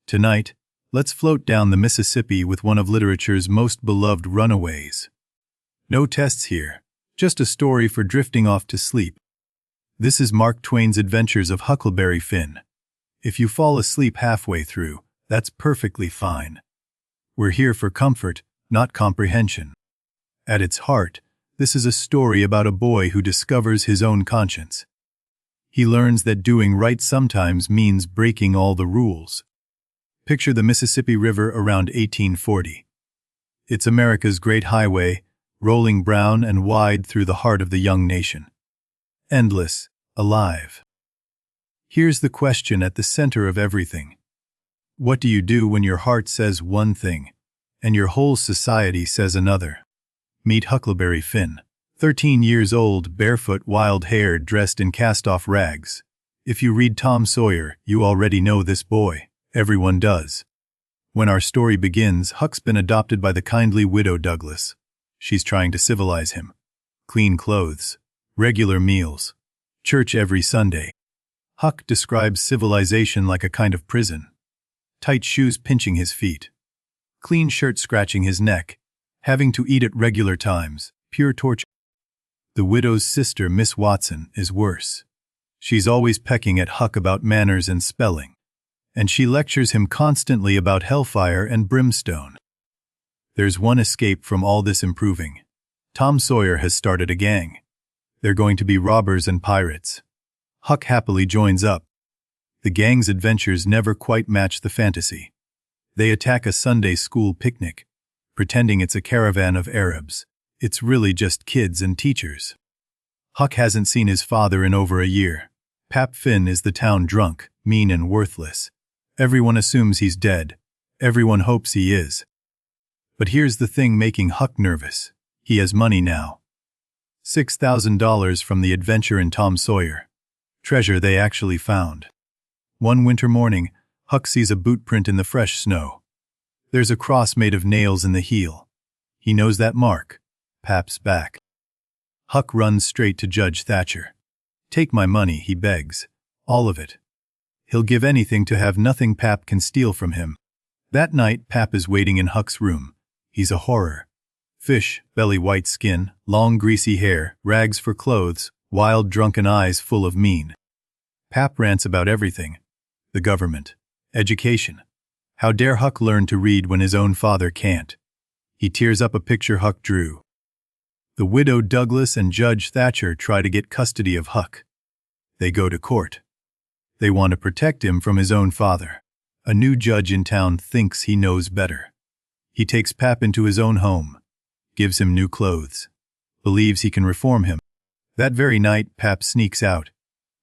Tonight, let's float down the Mississippi with one of literature's most beloved runaways. No tests here, just a story for drifting off to sleep. This is Mark Twain's Adventures of Huckleberry Finn. If you fall asleep halfway through, that's perfectly fine. We're here for comfort, not comprehension. At its heart, this is a story about a boy who discovers his own conscience. He learns that doing right sometimes means breaking all the rules. Picture the Mississippi River around 1840. It's America's great highway, rolling brown and wide through the heart of the young nation. Endless, alive. Here's the question at the center of everything. What do you do when your heart says one thing, and your whole society says another? Meet Huckleberry Finn, 13 years old, barefoot, wild-haired, dressed in cast-off rags. If you read Tom Sawyer, you already know this boy. Everyone does. When our story begins, Huck's been adopted by the kindly widow Douglas. She's trying to civilize him. Clean clothes, regular meals, church every Sunday. Huck describes civilization like a kind of prison. Tight shoes pinching his feet. Clean shirt scratching his neck. Having to eat at regular times. Pure torture. The widow's sister, Miss Watson, is worse. She's always pecking at Huck about manners and spelling. And she lectures him constantly about hellfire and brimstone. There's one escape from all this improving. Tom Sawyer has started a gang. They're going to be robbers and pirates. Huck happily joins up. The gang's adventures never quite match the fantasy. They attack a Sunday school picnic, pretending it's a caravan of Arabs. It's really just kids and teachers. Huck hasn't seen his father in over a year. Pap Finn is the town drunk, mean and worthless. Everyone assumes he's dead. Everyone hopes he is. But here's the thing making Huck nervous. He has money now. $6,000 from the adventure in Tom Sawyer. Treasure they actually found. One winter morning, Huck sees a boot print in the fresh snow. There's a cross made of nails in the heel. He knows that mark. Pap's back. Huck runs straight to Judge Thatcher. "Take my money," he begs. "All of it." He'll give anything to have nothing Pap can steal from him. That night, Pap is waiting in Huck's room. He's a horror. Fish, belly white skin, long greasy hair, rags for clothes, wild drunken eyes full of mean. Pap rants about everything. The government. Education. How dare Huck learn to read when his own father can't? He tears up a picture Huck drew. The widow Douglas and Judge Thatcher try to get custody of Huck. They go to court. They want to protect him from his own father. A new judge in town thinks he knows better. He takes Pap into his own home, gives him new clothes, believes he can reform him. That very night, Pap sneaks out,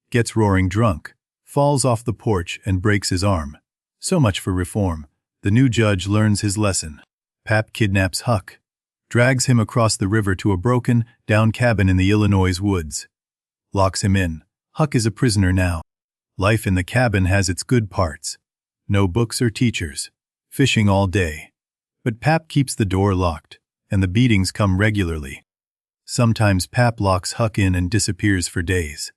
gets roaring drunk, falls off the porch and breaks his arm. So much for reform. The new judge learns his lesson. Pap kidnaps Huck, drags him across the river to a broken, down cabin in the Illinois woods, locks him in. Huck is a prisoner now. Life in the cabin has its good parts. No books or teachers. Fishing all day. But Pap keeps the door locked, and the beatings come regularly. Sometimes Pap locks Huck in and disappears for days.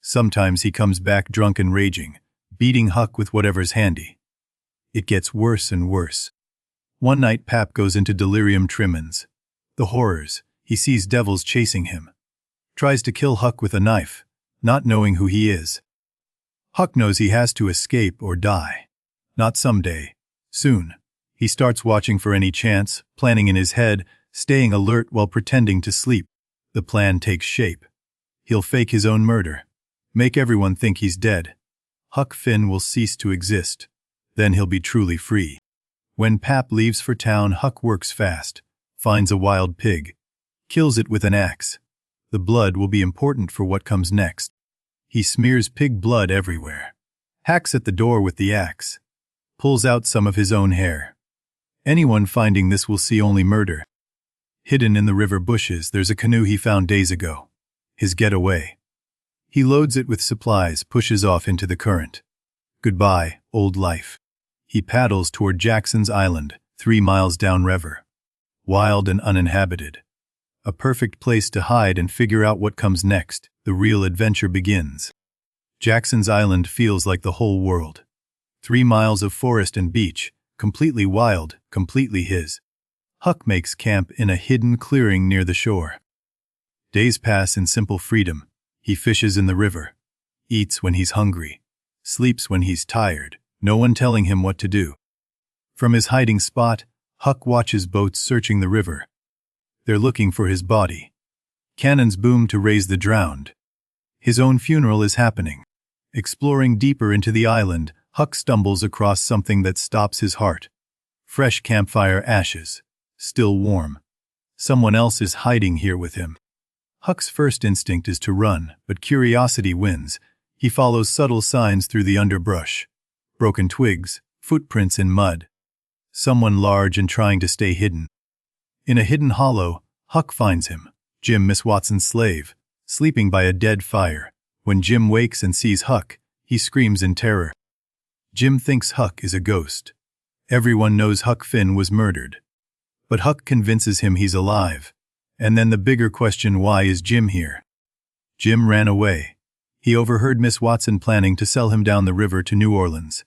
Sometimes he comes back drunk and raging, beating Huck with whatever's handy. It gets worse and worse. One night Pap goes into delirium tremens. The horrors. He sees devils chasing him. Tries to kill Huck with a knife, not knowing who he is. Huck knows he has to escape or die. Not someday. Soon. He starts watching for any chance, planning in his head, staying alert while pretending to sleep. The plan takes shape. He'll fake his own murder. Make everyone think he's dead. Huck Finn will cease to exist. Then he'll be truly free. When Pap leaves for town, Huck works fast, finds a wild pig, kills it with an axe. The blood will be important for what comes next. He smears pig blood everywhere, hacks at the door with the axe, pulls out some of his own hair. Anyone finding this will see only murder. Hidden in the river bushes, there's a canoe he found days ago. His getaway. He loads it with supplies, pushes off into the current. Goodbye, old life. He paddles toward Jackson's Island, 3 miles downriver. Wild and uninhabited. A perfect place to hide and figure out what comes next. The real adventure begins. Jackson's Island feels like the whole world. 3 miles of forest and beach, completely wild, completely his. Huck makes camp in a hidden clearing near the shore. Days pass in simple freedom. He fishes in the river, eats when he's hungry, sleeps when he's tired, no one telling him what to do. From his hiding spot, Huck watches boats searching the river. They're looking for his body. Cannons boom to raise the drowned. His own funeral is happening. Exploring deeper into the island, Huck stumbles across something that stops his heart. Fresh campfire ashes, still warm. Someone else is hiding here with him. Huck's first instinct is to run, but curiosity wins. He follows subtle signs through the underbrush. Broken twigs, footprints in mud. Someone large and trying to stay hidden. In a hidden hollow, Huck finds him, Jim, Miss Watson's slave, sleeping by a dead fire. When Jim wakes and sees Huck, he screams in terror. Jim thinks Huck is a ghost. Everyone knows Huck Finn was murdered. But Huck convinces him he's alive. And then the bigger question, why is Jim here? Jim ran away. He overheard Miss Watson planning to sell him down the river to New Orleans.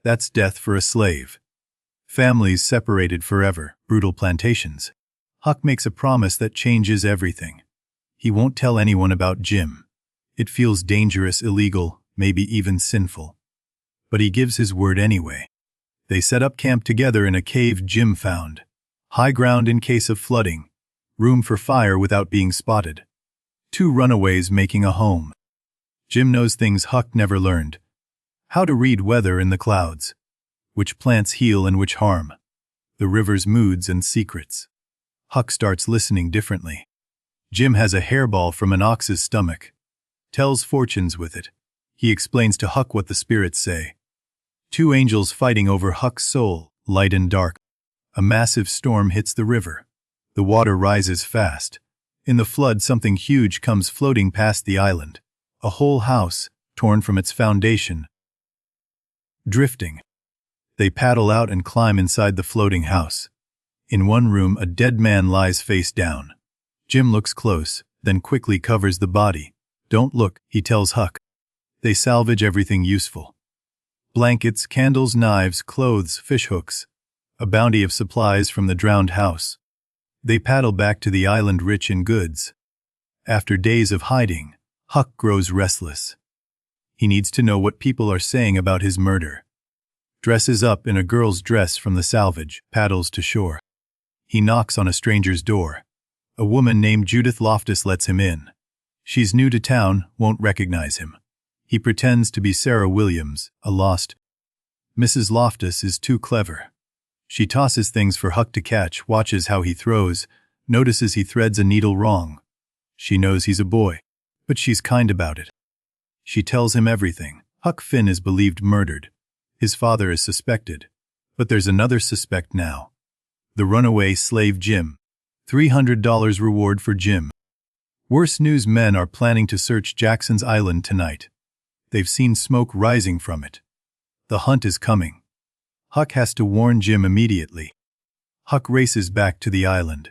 That's death for a slave. Families separated forever, brutal plantations. Huck makes a promise that changes everything. He won't tell anyone about Jim. It feels dangerous, illegal, maybe even sinful. But he gives his word anyway. They set up camp together in a cave Jim found. High ground in case of flooding. Room for fire without being spotted. 2 runaways making a home. Jim knows things Huck never learned. How to read weather in the clouds. Which plants heal and which harm. The river's moods and secrets. Huck starts listening differently. Jim has a hairball from an ox's stomach. Tells fortunes with it. He explains to Huck what the spirits say. 2 angels fighting over Huck's soul, light and dark. A massive storm hits the river. The water rises fast. In the flood, something huge comes floating past the island. A whole house, torn from its foundation. Drifting. They paddle out and climb inside the floating house. In one room, a dead man lies face down. Jim looks close, then quickly covers the body. Don't look, he tells Huck. They salvage everything useful. Blankets, candles, knives, clothes, fishhooks. A bounty of supplies from the drowned house. They paddle back to the island rich in goods. After days of hiding, Huck grows restless. He needs to know what people are saying about his murder. Dresses up in a girl's dress from the salvage, paddles to shore. He knocks on a stranger's door. A woman named Judith Loftus lets him in. She's new to town, won't recognize him. He pretends to be Sarah Williams, a lost. Mrs. Loftus is too clever. She tosses things for Huck to catch, watches how he throws, notices he threads a needle wrong. She knows he's a boy, but she's kind about it. She tells him everything. Huck Finn is believed murdered. His father is suspected. But there's another suspect now. The runaway slave Jim. $300 reward for Jim. Worse news, men are planning to search Jackson's Island tonight. They've seen smoke rising from it. The hunt is coming. Huck has to warn Jim immediately. Huck races back to the island.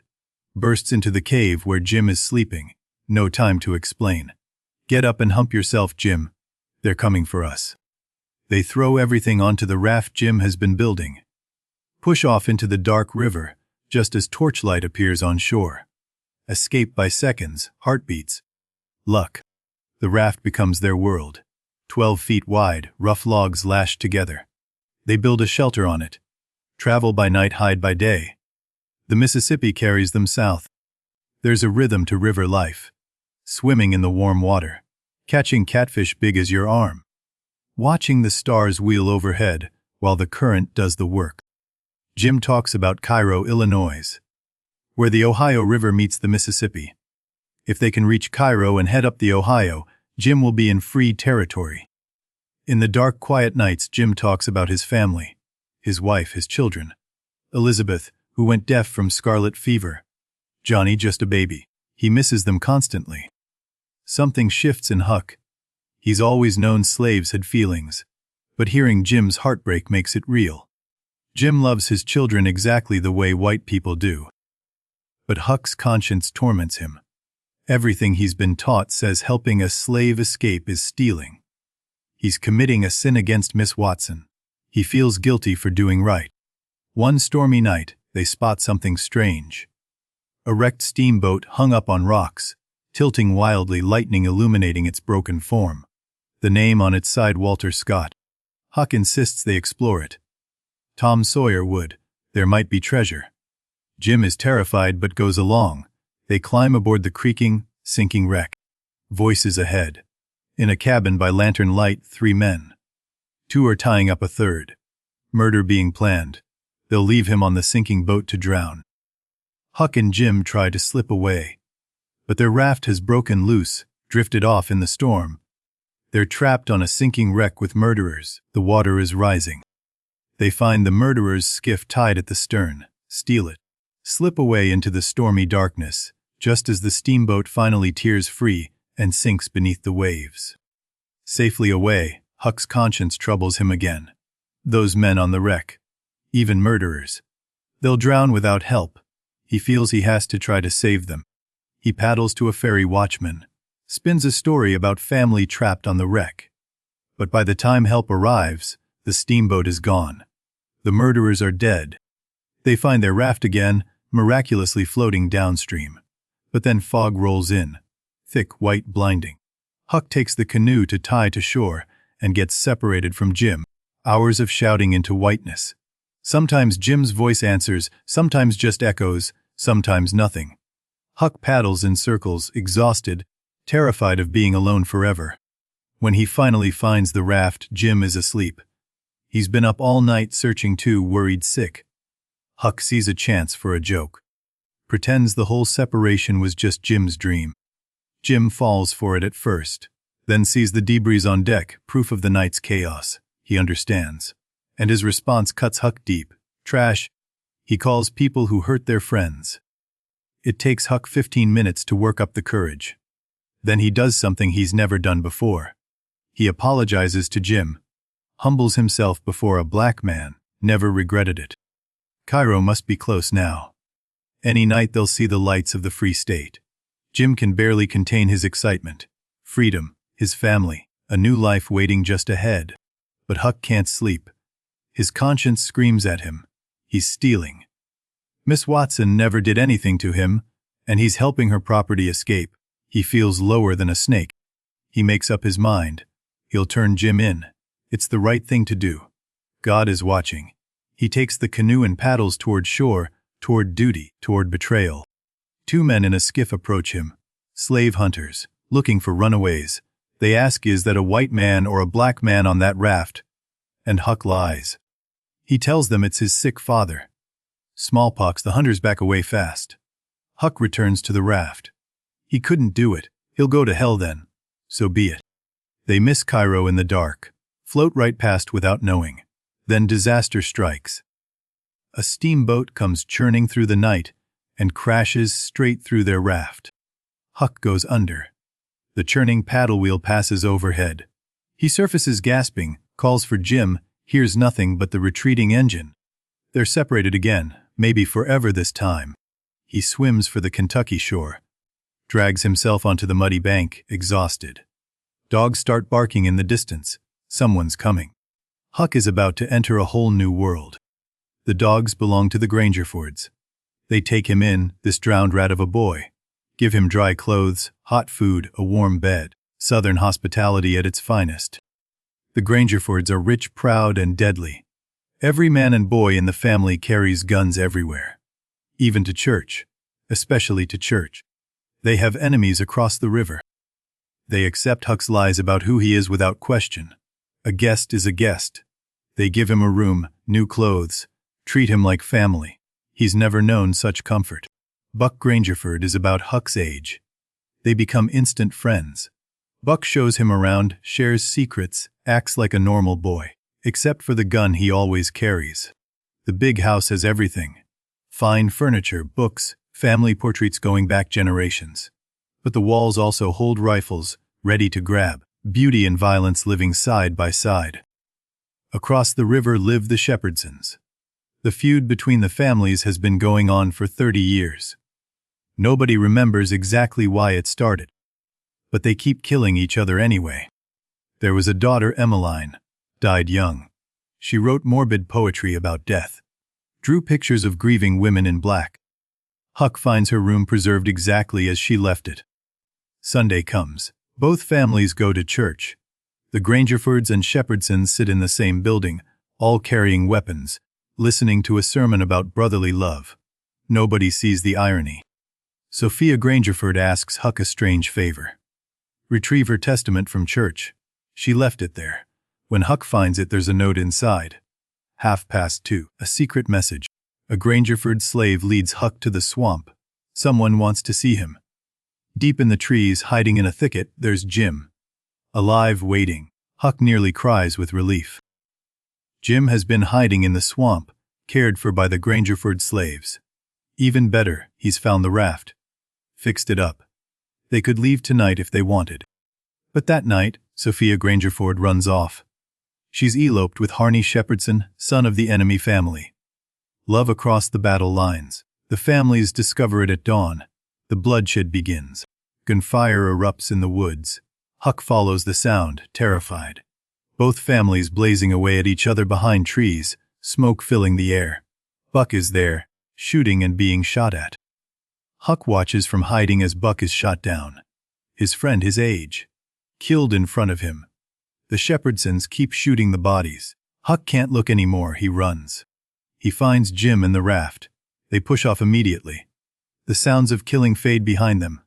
Bursts into the cave where Jim is sleeping. No time to explain. Get up and hump yourself, Jim. They're coming for us. They throw everything onto the raft Jim has been building. Push off into the dark river, just as torchlight appears on shore. Escape by seconds, heartbeats. Luck. The raft becomes their world. 12 feet wide, rough logs lashed together. They build a shelter on it. Travel by night, hide by day. The Mississippi carries them south. There's a rhythm to river life. Swimming in the warm water. Catching catfish big as your arm. Watching the stars wheel overhead while the current does the work. Jim talks about Cairo, Illinois, where the Ohio River meets the Mississippi. If they can reach Cairo and head up the Ohio, Jim will be in free territory. In the dark, quiet nights, Jim talks about his family, his wife, his children. Elizabeth, who went deaf from scarlet fever. Johnny, just a baby. He misses them constantly. Something shifts in Huck. He's always known slaves had feelings, but hearing Jim's heartbreak makes it real. Jim loves his children exactly the way white people do. But Huck's conscience torments him. Everything he's been taught says helping a slave escape is stealing. He's committing a sin against Miss Watson. He feels guilty for doing right. One stormy night, they spot something strange. A wrecked steamboat hung up on rocks, tilting wildly, lightning illuminating its broken form. The name on its side, Walter Scott. Huck insists they explore it. Tom Sawyer would. There might be treasure. Jim is terrified but goes along. They climb aboard the creaking, sinking wreck. Voices ahead. In a cabin by lantern light, 3 men. 2 are tying up a third. Murder being planned. They'll leave him on the sinking boat to drown. Huck and Jim try to slip away. But their raft has broken loose, drifted off in the storm. They're trapped on a sinking wreck with murderers. The water is rising. They find the murderer's skiff tied at the stern, steal it, slip away into the stormy darkness, just as the steamboat finally tears free and sinks beneath the waves. Safely away, Huck's conscience troubles him again. Those men on the wreck. Even murderers. They'll drown without help. He feels he has to try to save them. He paddles to a ferry watchman, spins a story about family trapped on the wreck. But by the time help arrives, the steamboat is gone. The murderers are dead. They find their raft again, miraculously floating downstream. But then fog rolls in, thick, white, blinding. Huck takes the canoe to tie to shore and gets separated from Jim. Hours of shouting into whiteness. Sometimes Jim's voice answers, sometimes just echoes, sometimes nothing. Huck paddles in circles, exhausted, terrified of being alone forever. When he finally finds the raft, Jim is asleep. He's been up all night searching too, worried sick. Huck sees a chance for a joke. Pretends the whole separation was just Jim's dream. Jim falls for it at first, then sees the debris on deck, proof of the night's chaos. He understands. And his response cuts Huck deep. Trash. He calls people who hurt their friends. It takes Huck 15 minutes to work up the courage. Then he does something he's never done before. He apologizes to Jim. Humbles himself before a black man. Never regretted it. Cairo must be close now. Any night they'll see the lights of the Free State. Jim can barely contain his excitement. Freedom, his family, a new life waiting just ahead. But Huck can't sleep. His conscience screams at him. He's stealing. Miss Watson never did anything to him, and he's helping her property escape. He feels lower than a snake. He makes up his mind. He'll turn Jim in. It's the right thing to do. God is watching. He takes the canoe and paddles toward shore, toward duty, toward betrayal. 2 men in a skiff approach him. Slave hunters, looking for runaways. They ask, is that a white man or a black man on that raft? And Huck lies. He tells them it's his sick father. Smallpox, the hunters back away fast. Huck returns to the raft. He couldn't do it. He'll go to hell then. So be it. They miss Cairo in the dark, float right past without knowing. Then disaster strikes. A steamboat comes churning through the night and crashes straight through their raft. Huck goes under. The churning paddle wheel passes overhead. He surfaces gasping, calls for Jim, hears nothing but the retreating engine. They're separated again, maybe forever this time. He swims for the Kentucky shore. Drags himself onto the muddy bank, exhausted. Dogs start barking in the distance. Someone's coming. Huck is about to enter a whole new world. The dogs belong to the Grangerfords. They take him in, this drowned rat of a boy. Give him dry clothes, hot food, a warm bed. Southern hospitality at its finest. The Grangerfords are rich, proud, and deadly. Every man and boy in the family carries guns everywhere. Even to church. Especially to church. They have enemies across the river. They accept Huck's lies about who he is without question. A guest is a guest. They give him a room, new clothes, treat him like family. He's never known such comfort. Buck Grangerford is about Huck's age. They become instant friends. Buck shows him around, shares secrets, acts like a normal boy, except for the gun he always carries. The big house has everything. Fine furniture, books, family portraits going back generations. But the walls also hold rifles, ready to grab, beauty and violence living side by side. Across the river live the Shepherdsons. The feud between the families has been going on for 30 years. Nobody remembers exactly why it started. But they keep killing each other anyway. There was a daughter, Emmeline, died young. She wrote morbid poetry about death, drew pictures of grieving women in black. Huck finds her room preserved exactly as she left it. Sunday comes. Both families go to church. The Grangerfords and Shepherdsons sit in the same building, all carrying weapons, listening to a sermon about brotherly love. Nobody sees the irony. Sophia Grangerford asks Huck a strange favor. Retrieve her testament from church. She left it there. When Huck finds it, there's a note inside. 2:30. A secret message. A Grangerford slave leads Huck to the swamp. Someone wants to see him. Deep in the trees, hiding in a thicket, there's Jim. Alive, waiting. Huck nearly cries with relief. Jim has been hiding in the swamp, cared for by the Grangerford slaves. Even better, he's found the raft. Fixed it up. They could leave tonight if they wanted. But that night, Sophia Grangerford runs off. She's eloped with Harney Shepherdson, son of the enemy family. Love across the battle lines. The families discover it at dawn. The bloodshed begins. Gunfire erupts in the woods. Huck follows the sound, terrified. Both families blazing away at each other behind trees, smoke filling the air. Buck is there, shooting and being shot at. Huck watches from hiding as Buck is shot down. His friend his age. Killed in front of him. The Shepherdsons keep shooting the bodies. Huck can't look anymore, he runs. He finds Jim in the raft. They push off immediately. The sounds of killing fade behind them.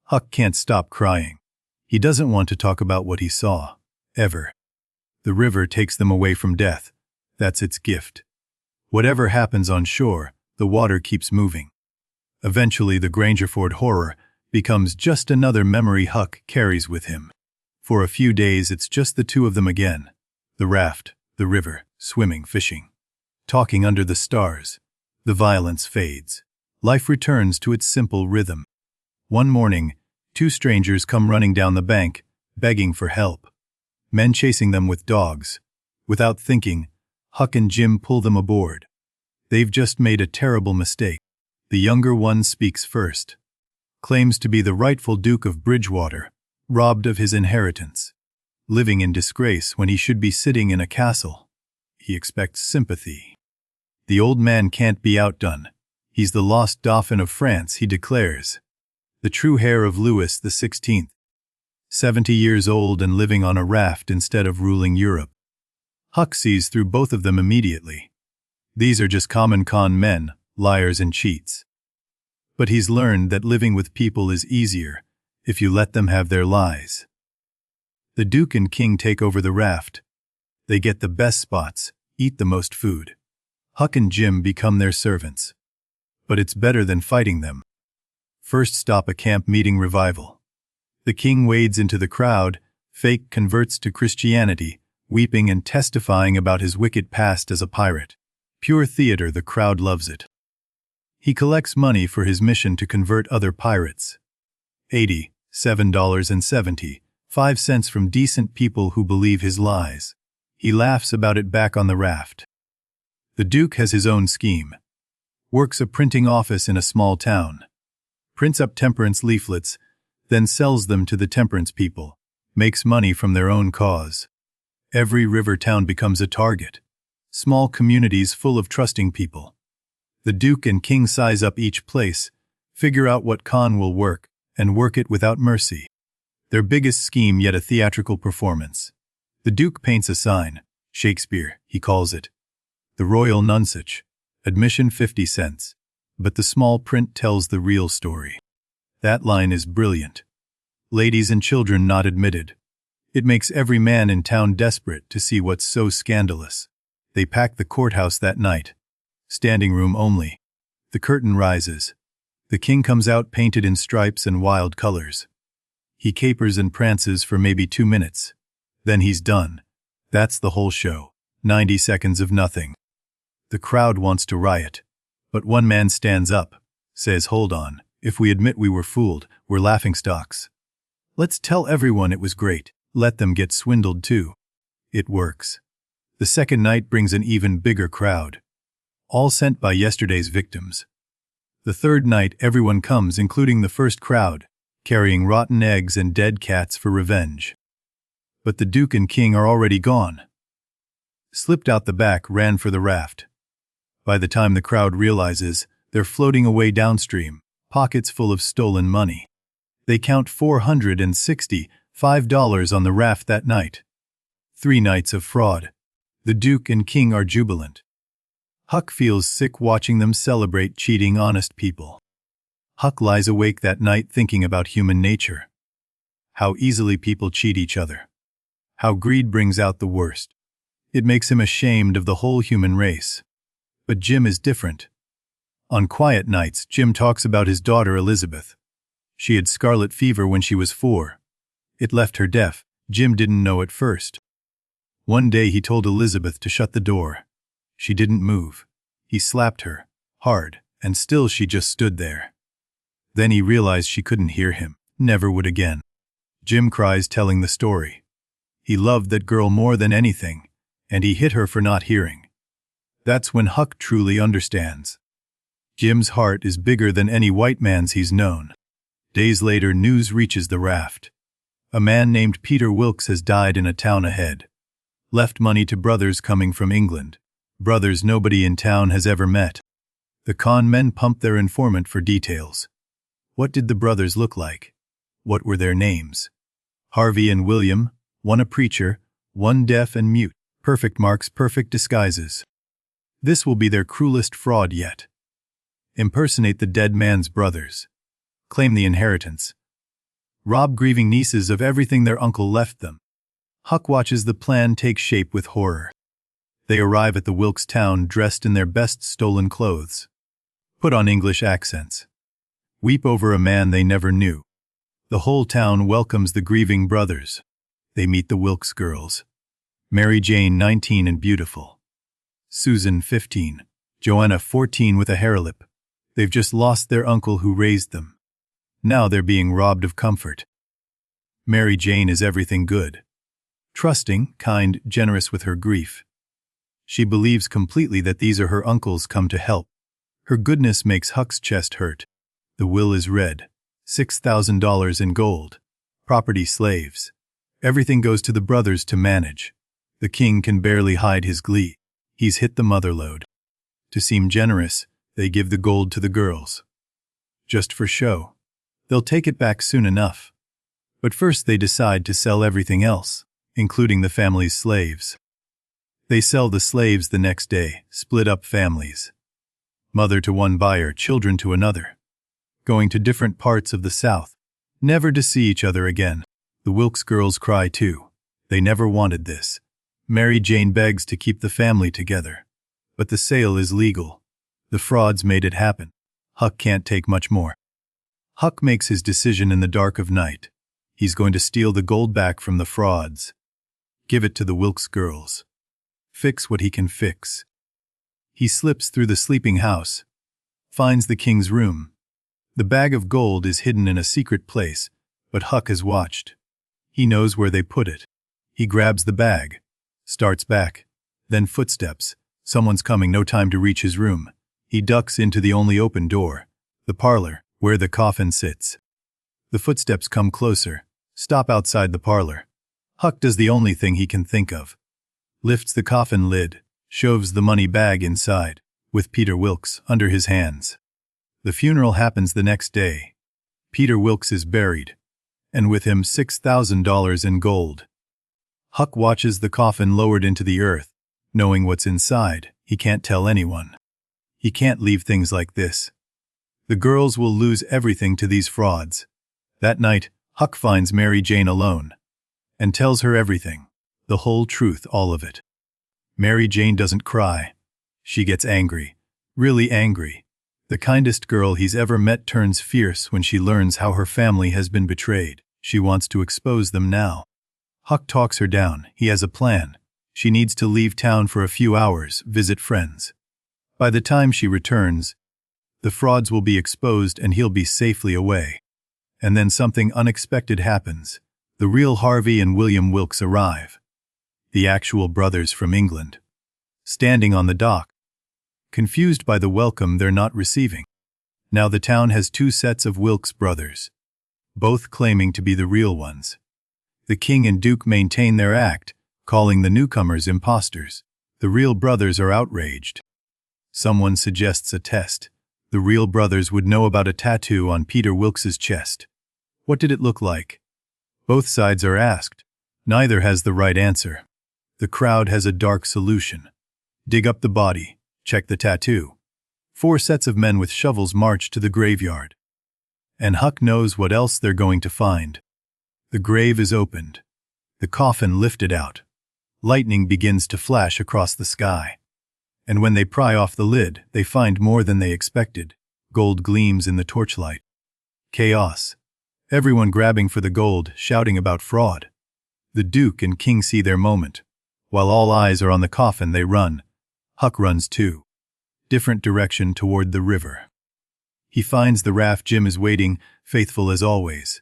Huck can't stop crying. He doesn't want to talk about what he saw, ever. The river takes them away from death. That's its gift. Whatever happens on shore, the water keeps moving. Eventually, the Grangerford horror becomes just another memory Huck carries with him. For a few days, it's just the two of them again. The raft, the river, swimming, fishing. Talking under the stars. The violence fades. Life returns to its simple rhythm. One morning, two strangers come running down the bank, begging for help. Men chasing them with dogs. Without thinking, Huck and Jim pull them aboard. They've just made a terrible mistake. The younger one speaks first. Claims to be the rightful Duke of Bridgewater, robbed of his inheritance. Living in disgrace when he should be sitting in a castle. He expects sympathy. The old man can't be outdone. He's the lost dauphin of France, he declares. The true heir of Louis XVI. 70 years old and living on a raft instead of ruling Europe. Huck sees through both of them immediately. These are just common con men, liars and cheats. But he's learned that living with people is easier if you let them have their lies. The Duke and King take over the raft. They get the best spots, eat the most food. Huck and Jim become their servants. But it's better than fighting them. First stop, a camp meeting revival. The king wades into the crowd, fake converts to Christianity, weeping and testifying about his wicked past as a pirate. Pure theater, the crowd loves it. He collects money for his mission to convert other pirates. $87.75 from decent people who believe his lies. He laughs about it back on the raft. The Duke has his own scheme. Works a printing office in a small town. Prints up temperance leaflets, then sells them to the temperance people. Makes money from their own cause. Every river town becomes a target. Small communities full of trusting people. The Duke and King size up each place, figure out what con will work, and work it without mercy. Their biggest scheme, yet a theatrical performance. The Duke paints a sign, Shakespeare, he calls it. The Royal Nonsuch, admission 50 cents. But the small print tells the real story. That line is brilliant. Ladies and children not admitted. It makes every man in town desperate to see what's so scandalous. They pack the courthouse that night. Standing room only. The curtain rises. The king comes out painted in stripes and wild colors. He capers and prances for maybe 2 minutes. Then he's done. That's the whole show. 90 seconds of nothing. The crowd wants to riot. But one man stands up, says, "Hold on, if we admit we were fooled, we're laughingstocks. Let's tell everyone it was great, let them get swindled too." It works. The second night brings an even bigger crowd. All sent by yesterday's victims. The third night everyone comes, including the first crowd, carrying rotten eggs and dead cats for revenge. But the Duke and King are already gone. slipped out the back, ran for the raft. By the time the crowd realizes, they're floating away downstream, pockets full of stolen money. They count $465 on the raft that night. 3 nights of fraud. The Duke and King are jubilant. Huck feels sick watching them celebrate cheating honest people. Huck lies awake that night thinking about human nature. How easily people cheat each other. How greed brings out the worst. It makes him ashamed of the whole human race. But Jim is different. On quiet nights, Jim talks about his daughter Elizabeth. She had scarlet fever when she was 4. It left her deaf. Jim didn't know at first. One day he told Elizabeth to shut the door. She didn't move. He slapped her, hard, and still she just stood there. Then he realized she couldn't hear him, never would again. Jim cries telling the story. He loved that girl more than anything, and he hit her for not hearing. That's when Huck truly understands. Jim's heart is bigger than any white man's he's known. Days later, news reaches the raft. A man named Peter Wilkes has died in a town ahead. Left money to brothers coming from England. Brothers nobody in town has ever met. The con men pump their informant for details. What did the brothers look like? What were their names? Harvey and William, one a preacher, one deaf and mute. Perfect marks, perfect disguises. This will be their cruelest fraud yet. Impersonate the dead man's brothers. Claim the inheritance. Rob grieving nieces of everything their uncle left them. Huck watches the plan take shape with horror. They arrive at the Wilkes town dressed in their best stolen clothes. Put on English accents. Weep over a man they never knew. The whole town welcomes the grieving brothers. They meet the Wilkes girls. Mary Jane, 19 and beautiful. Susan, 15. Joanna, 14 with a harelip. They've just lost their uncle who raised them. Now they're being robbed of comfort. Mary Jane is everything good. Trusting, kind, generous with her grief. She believes completely that these are her uncles come to help. Her goodness makes Huck's chest hurt. The will is read. $6,000 in gold. Property slaves. Everything goes to the brothers to manage. The king can barely hide his glee. He's hit the mother lode. To seem generous, they give the gold to the girls. Just for show. They'll take it back soon enough. But first they decide to sell everything else, including the family's slaves. They sell the slaves the next day, split up families. Mother to one buyer, children to another. Going to different parts of the South, never to see each other again. The Wilkes girls cry too. They never wanted this. Mary Jane begs to keep the family together. But the sale is legal. The frauds made it happen. Huck can't take much more. Huck makes his decision in the dark of night. He's going to steal the gold back from the frauds. Give it to the Wilkes girls. Fix what he can fix. He slips through the sleeping house. Finds the king's room. The bag of gold is hidden in a secret place, but Huck has watched. He knows where they put it. He grabs the bag. Starts back. Then footsteps. Someone's coming, no time to reach his room. He ducks into the only open door. The parlor, where the coffin sits. The footsteps come closer. Stop outside the parlor. Huck does the only thing he can think of. Lifts the coffin lid. Shoves the money bag inside, with Peter Wilkes under his hands. The funeral happens the next day. Peter Wilkes is buried, and with him $6,000 in gold. Huck watches the coffin lowered into the earth. Knowing what's inside, he can't tell anyone. He can't leave things like this. The girls will lose everything to these frauds. That night, Huck finds Mary Jane alone, and tells her everything, the whole truth, all of it. Mary Jane doesn't cry. She gets angry, really angry. The kindest girl he's ever met turns fierce when she learns how her family has been betrayed. She wants to expose them now. Huck talks her down. He has a plan. She needs to leave town for a few hours, visit friends. By the time she returns, the frauds will be exposed and he'll be safely away. And then something unexpected happens. The real Harvey and William Wilkes arrive. The actual brothers from England. Standing on the dock. Confused by the welcome they're not receiving. Now the town has 2 sets of Wilkes brothers, both claiming to be the real ones. The king and duke maintain their act, calling the newcomers imposters. The real brothers are outraged. Someone suggests a test. The real brothers would know about a tattoo on Peter Wilkes's chest. What did it look like? Both sides are asked. Neither has the right answer. The crowd has a dark solution. Dig up the body, check the tattoo. 4 sets of men with shovels march to the graveyard. And Huck knows what else they're going to find. The grave is opened. The coffin lifted out. Lightning begins to flash across the sky. And when they pry off the lid, they find more than they expected. Gold gleams in the torchlight. Chaos. Everyone grabbing for the gold, shouting about fraud. The Duke and King see their moment. While all eyes are on the coffin, they run. Huck runs too. Different direction toward the river. He finds the raft Jim is waiting, faithful as always.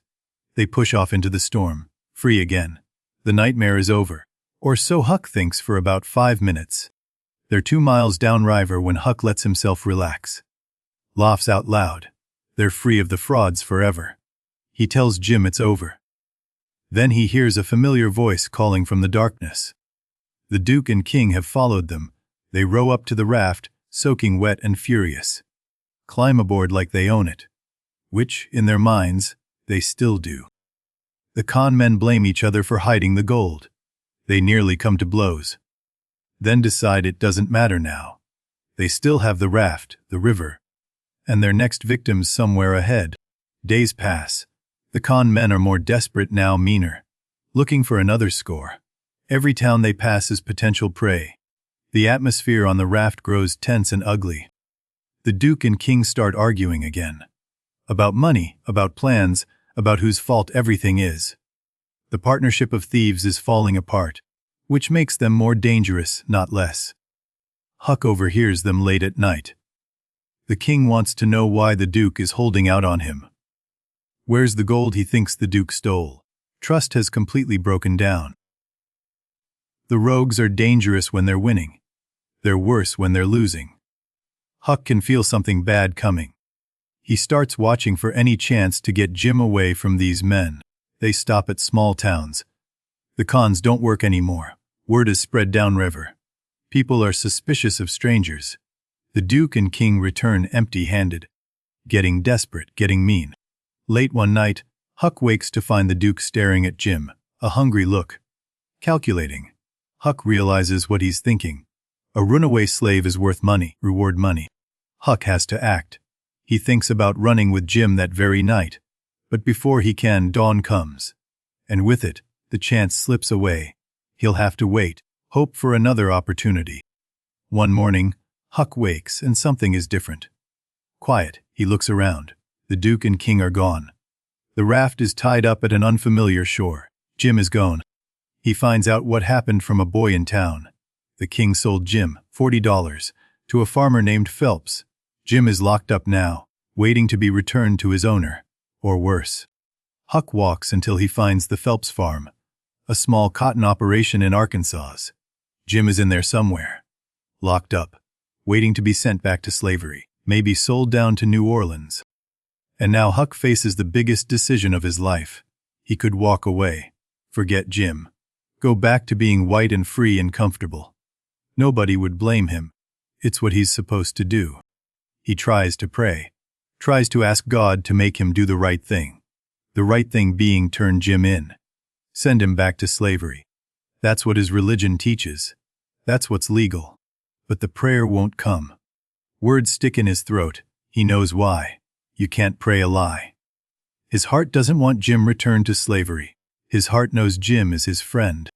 They push off into the storm, free again. The nightmare is over. Or so Huck thinks for about 5 minutes. They're 2 miles downriver when Huck lets himself relax. Laughs out loud. They're free of the frauds forever. He tells Jim it's over. Then he hears a familiar voice calling from the darkness. The Duke and King have followed them. They row up to the raft, soaking wet and furious. Climb aboard like they own it. Which, in their minds, they still do. The con men blame each other for hiding the gold. They nearly come to blows. Then decide it doesn't matter now. They still have the raft, the river, and their next victims somewhere ahead. Days pass. The con men are more desperate now, meaner, looking for another score. Every town they pass is potential prey. The atmosphere on the raft grows tense and ugly. The Duke and King start arguing again. About money, about plans, about whose fault everything is. The partnership of thieves is falling apart, which makes them more dangerous, not less. Huck overhears them late at night. The King wants to know why the Duke is holding out on him. Where's the gold he thinks the Duke stole? Trust has completely broken down. The rogues are dangerous when they're winning. They're worse when they're losing. Huck can feel something bad coming. He starts watching for any chance to get Jim away from these men. They stop at small towns. The cons don't work anymore. Word is spread downriver. People are suspicious of strangers. The Duke and King return empty-handed. Getting desperate, getting mean. Late one night, Huck wakes to find the Duke staring at Jim, a hungry look. Calculating. Huck realizes what he's thinking. A runaway slave is worth money, reward money. Huck has to act. He thinks about running with Jim that very night. But before he can, dawn comes. And with it, the chance slips away. He'll have to wait, hope for another opportunity. One morning, Huck wakes and something is different. Quiet, he looks around. The Duke and King are gone. The raft is tied up at an unfamiliar shore. Jim is gone. He finds out what happened from a boy in town. The King sold Jim, $40, to a farmer named Phelps. Jim is locked up now, waiting to be returned to his owner. Or worse. Huck walks until he finds the Phelps farm, a small cotton operation in Arkansas. Jim is in there somewhere. Locked up, waiting to be sent back to slavery, maybe sold down to New Orleans. And now Huck faces the biggest decision of his life. He could walk away, forget Jim, go back to being white and free and comfortable. Nobody would blame him. It's what he's supposed to do. He tries to pray, tries to ask God to make him do the right thing. The right thing being turn Jim in. Send him back to slavery. That's what his religion teaches. That's what's legal. But the prayer won't come. Words stick in his throat. He knows why. You can't pray a lie. His heart doesn't want Jim returned to slavery. His heart knows Jim is his friend.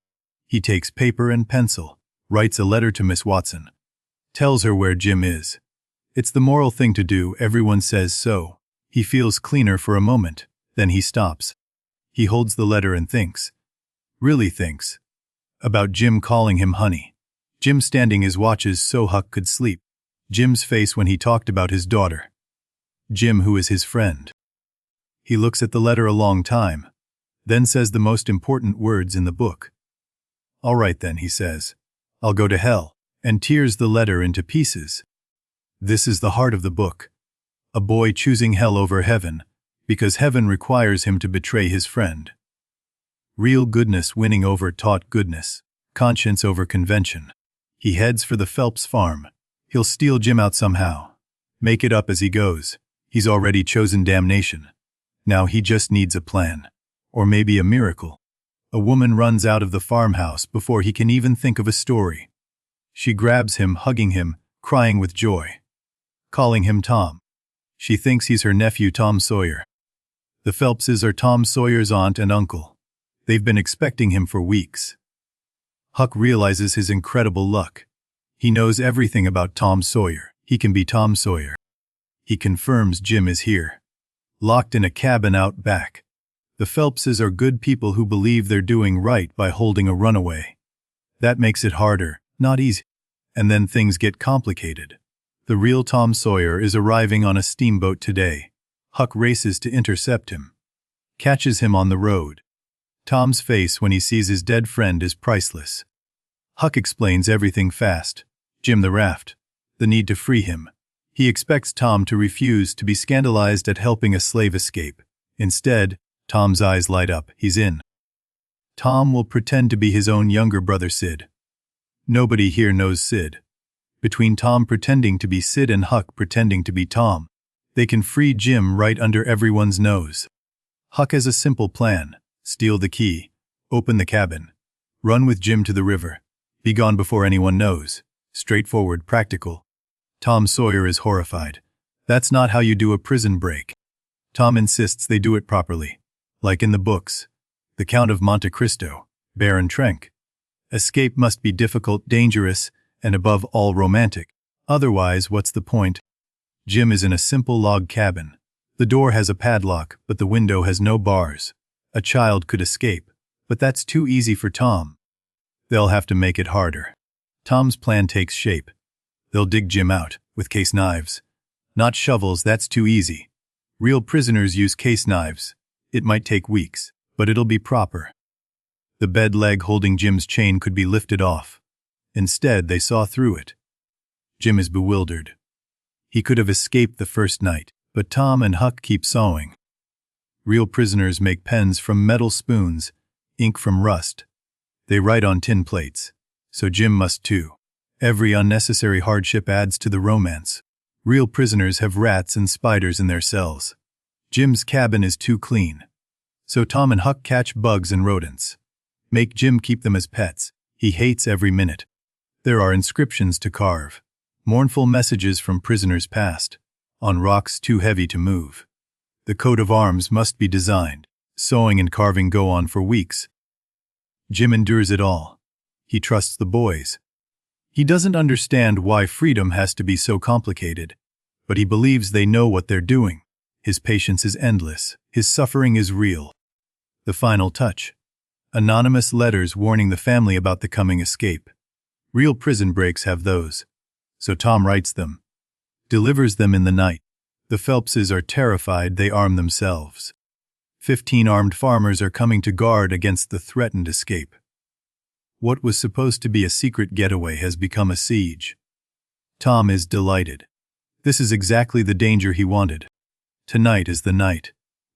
He takes paper and pencil, writes a letter to Miss Watson. Tells her where Jim is. It's the moral thing to do, everyone says so. He feels cleaner for a moment, then he stops. He holds the letter and thinks. Really thinks. About Jim calling him honey. Jim standing his watches so Huck could sleep. Jim's face when he talked about his daughter. Jim who is his friend. He looks at the letter a long time, then says the most important words in the book. All right then, he says. I'll go to hell, and tears the letter into pieces. This is the heart of the book. A boy choosing hell over heaven, because heaven requires him to betray his friend. Real goodness winning over taught goodness, conscience over convention. He heads for the Phelps farm. He'll steal Jim out somehow. Make it up as he goes. He's already chosen damnation. Now he just needs a plan. Or maybe a miracle. A woman runs out of the farmhouse before he can even think of a story. She grabs him, hugging him, crying with joy. Calling him Tom. She thinks he's her nephew Tom Sawyer. The Phelpses are Tom Sawyer's aunt and uncle. They've been expecting him for weeks. Huck realizes his incredible luck. He knows everything about Tom Sawyer. He can be Tom Sawyer. He confirms Jim is here. Locked in a cabin out back. The Phelpses are good people who believe they're doing right by holding a runaway. That makes it harder, not easy. And then things get complicated. The real Tom Sawyer is arriving on a steamboat today. Huck races to intercept him. Catches him on the road. Tom's face when he sees his dead friend is priceless. Huck explains everything fast. Jim the raft. The need to free him. He expects Tom to refuse to be scandalized at helping a slave escape. Instead, Tom's eyes light up. He's in. Tom will pretend to be his own younger brother Sid. Nobody here knows Sid. Between Tom pretending to be Sid and Huck pretending to be Tom, they can free Jim right under everyone's nose. Huck has a simple plan. Steal the key. Open the cabin. Run with Jim to the river. Be gone before anyone knows. Straightforward, practical. Tom Sawyer is horrified. That's not how you do a prison break. Tom insists they do it properly. Like in the books. The Count of Monte Cristo, Baron Trenck. Escape must be difficult, dangerous, and above all romantic. Otherwise, what's the point? Jim is in a simple log cabin. The door has a padlock, but the window has no bars. A child could escape, but that's too easy for Tom. They'll have to make it harder. Tom's plan takes shape. They'll dig Jim out, with case knives. Not shovels, that's too easy. Real prisoners use case knives. It might take weeks, but it'll be proper. The bed leg holding Jim's chain could be lifted off. Instead, they saw through it. Jim is bewildered. He could have escaped the first night, but Tom and Huck keep sawing. Real prisoners make pens from metal spoons, ink from rust. They write on tin plates, so Jim must too. Every unnecessary hardship adds to the romance. Real prisoners have rats and spiders in their cells. Jim's cabin is too clean. So Tom and Huck catch bugs and rodents. Make Jim keep them as pets. He hates every minute. There are inscriptions to carve. Mournful messages from prisoners past. On rocks too heavy to move. The coat of arms must be designed. Sewing and carving go on for weeks. Jim endures it all. He trusts the boys. He doesn't understand why freedom has to be so complicated, but he believes they know what they're doing. His patience is endless. His suffering is real. The final touch. Anonymous letters warning the family about the coming escape. Real prison breaks have those. So Tom writes them. Delivers them in the night. The Phelpses are terrified. They arm themselves. 15 armed farmers are coming to guard against the threatened escape. What was supposed to be a secret getaway has become a siege. Tom is delighted. This is exactly the danger he wanted. Tonight is the night.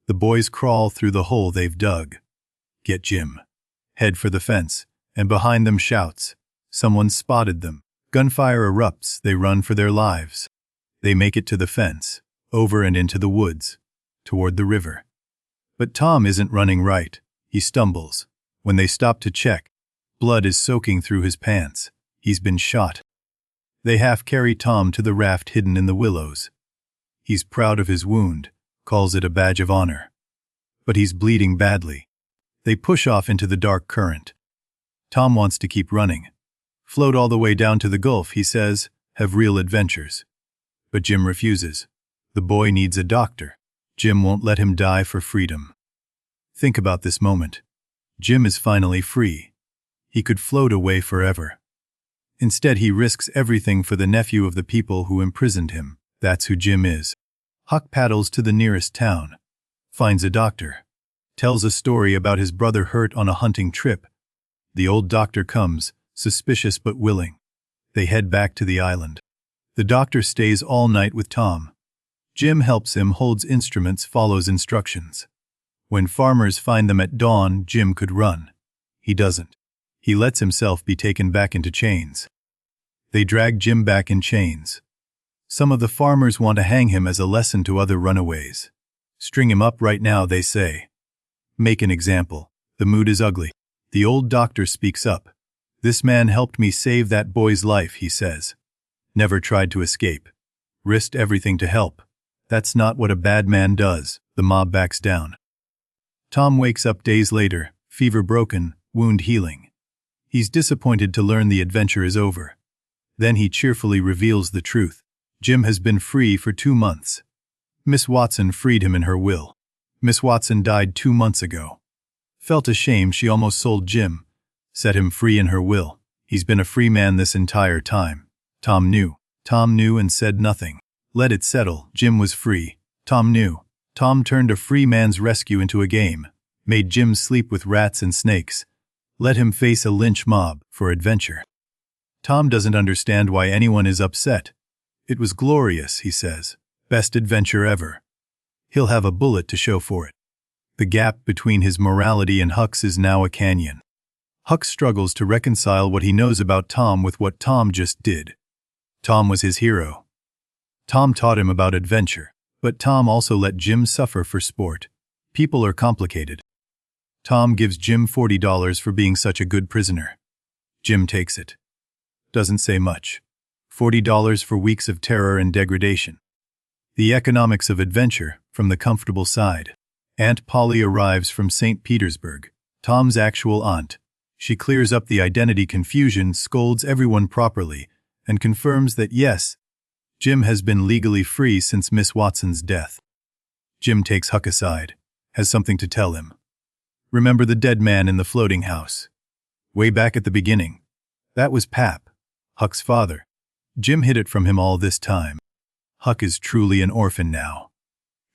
The boys crawl through the hole they've dug. Get Jim. Head for the fence, and behind them shouts. Someone spotted them. Gunfire erupts. They run for their lives. They make it to the fence, over and into the woods, toward the river. But Tom isn't running right. He stumbles. When they stop to check, blood is soaking through his pants. He's been shot. They half carry Tom to the raft hidden in the willows. He's proud of his wound, calls it a badge of honor. But he's bleeding badly. They push off into the dark current. Tom wants to keep running. Float all the way down to the Gulf, he says, have real adventures. But Jim refuses. The boy needs a doctor. Jim won't let him die for freedom. Think about this moment. Jim is finally free. He could float away forever. Instead, he risks everything for the nephew of the people who imprisoned him. That's who Jim is. Huck paddles to the nearest town. Finds a doctor. Tells a story about his brother hurt on a hunting trip. The old doctor comes, suspicious but willing. They head back to the island. The doctor stays all night with Tom. Jim helps him, holds instruments, follows instructions. When farmers find them at dawn, Jim could run. He doesn't. He lets himself be taken back into chains. They drag Jim back in chains. Some of the farmers want to hang him as a lesson to other runaways. String him up right now, they say. Make an example. The mood is ugly. The old doctor speaks up. This man helped me save that boy's life, he says. Never tried to escape. Risked everything to help. That's not what a bad man does. The mob backs down. Tom wakes up days later, fever broken, wound healing. He's disappointed to learn the adventure is over. Then he cheerfully reveals the truth. Jim has been free for 2 months. Miss Watson freed him in her will. Miss Watson died 2 months ago. Felt ashamed she almost sold Jim. Set him free in her will. He's been a free man this entire time. Tom knew. Tom knew and said nothing. Let it settle. Jim was free. Tom knew. Tom turned a free man's rescue into a game. Made Jim sleep with rats and snakes. Let him face a lynch mob for adventure. Tom doesn't understand why anyone is upset. It was glorious, he says. Best adventure ever. He'll have a bullet to show for it. The gap between his morality and Huck's is now a canyon. Huck struggles to reconcile what he knows about Tom with what Tom just did. Tom was his hero. Tom taught him about adventure, but Tom also let Jim suffer for sport. People are complicated. Tom gives Jim $40 for being such a good prisoner. Jim takes it. Doesn't say much. $40 for weeks of terror and degradation. The economics of adventure, from the comfortable side. Aunt Polly arrives from St. Petersburg, Tom's actual aunt. She clears up the identity confusion, scolds everyone properly, and confirms that yes, Jim has been legally free since Miss Watson's death. Jim takes Huck aside, has something to tell him. Remember the dead man in the floating house? Way back at the beginning. That was Pap, Huck's father. Jim hid it from him all this time. Huck is truly an orphan now.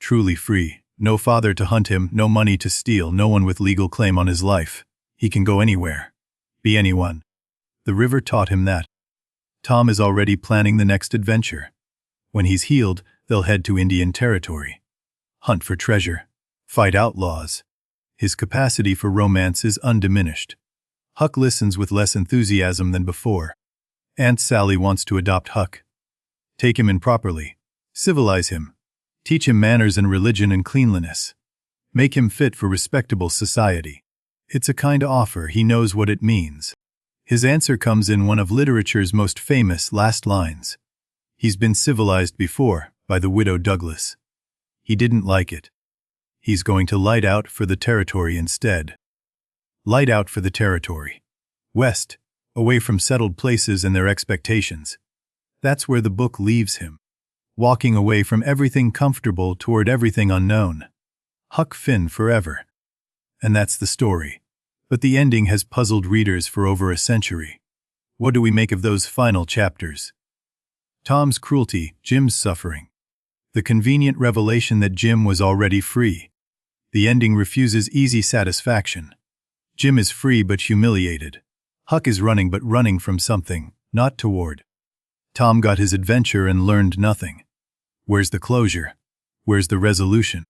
Truly free. No father to hunt him, no money to steal, no one with legal claim on his life. He can go anywhere. Be anyone. The river taught him that. Tom is already planning the next adventure. When he's healed, they'll head to Indian Territory. Hunt for treasure. Fight outlaws. His capacity for romance is undiminished. Huck listens with less enthusiasm than before. Aunt Sally wants to adopt Huck. Take him in properly. Civilize him. Teach him manners and religion and cleanliness. Make him fit for respectable society. It's a kind offer, he knows what it means. His answer comes in one of literature's most famous last lines. He's been civilized before, by the widow Douglas. He didn't like it. He's going to light out for the territory instead. Light out for the territory. West, away from settled places and their expectations. That's where the book leaves him. Walking away from everything comfortable toward everything unknown. Huck Finn forever. And that's the story. But the ending has puzzled readers for over a century. What do we make of those final chapters? Tom's cruelty, Jim's suffering. The convenient revelation that Jim was already free. The ending refuses easy satisfaction. Jim is free but humiliated. Huck is running but running from something, not toward. Tom got his adventure and learned nothing. Where's the closure? Where's the resolution?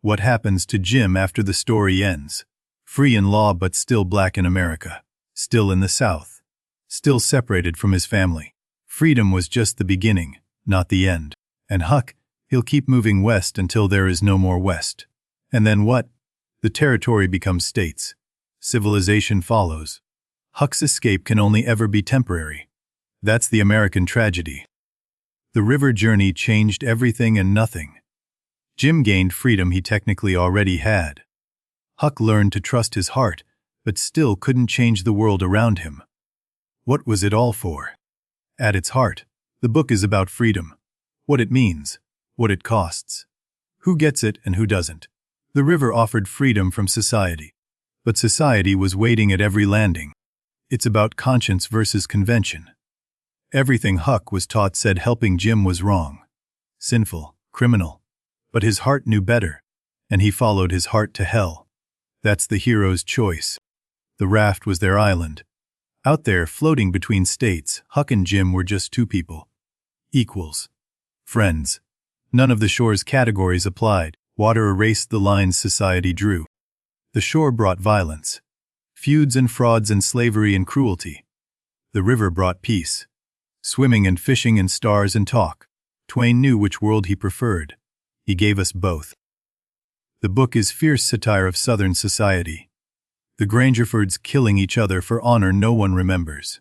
What happens to Jim after the story ends? Free in law but still black in America. Still in the South. Still separated from his family. Freedom was just the beginning, not the end. And Huck, he'll keep moving west until there is no more west. And then what? The territory becomes states. Civilization follows. Huck's escape can only ever be temporary. That's the American tragedy. The river journey changed everything and nothing. Jim gained freedom he technically already had. Huck learned to trust his heart, but still couldn't change the world around him. What was it all for? At its heart, the book is about freedom. What it means, what it costs. Who gets it and who doesn't. The river offered freedom from society. But society was waiting at every landing. It's about conscience versus convention. Everything Huck was taught said helping Jim was wrong. Sinful, criminal. But his heart knew better, and he followed his heart to hell. That's the hero's choice. The raft was their island. Out there, floating between states, Huck and Jim were just two people. Equals. Friends. None of the shore's categories applied. Water erased the lines society drew. The shore brought violence. Feuds and frauds and slavery and cruelty. The river brought peace. Swimming and fishing and stars and talk. Twain knew which world he preferred. He gave us both. The book is fierce satire of Southern society. The Grangerfords killing each other for honor no one remembers.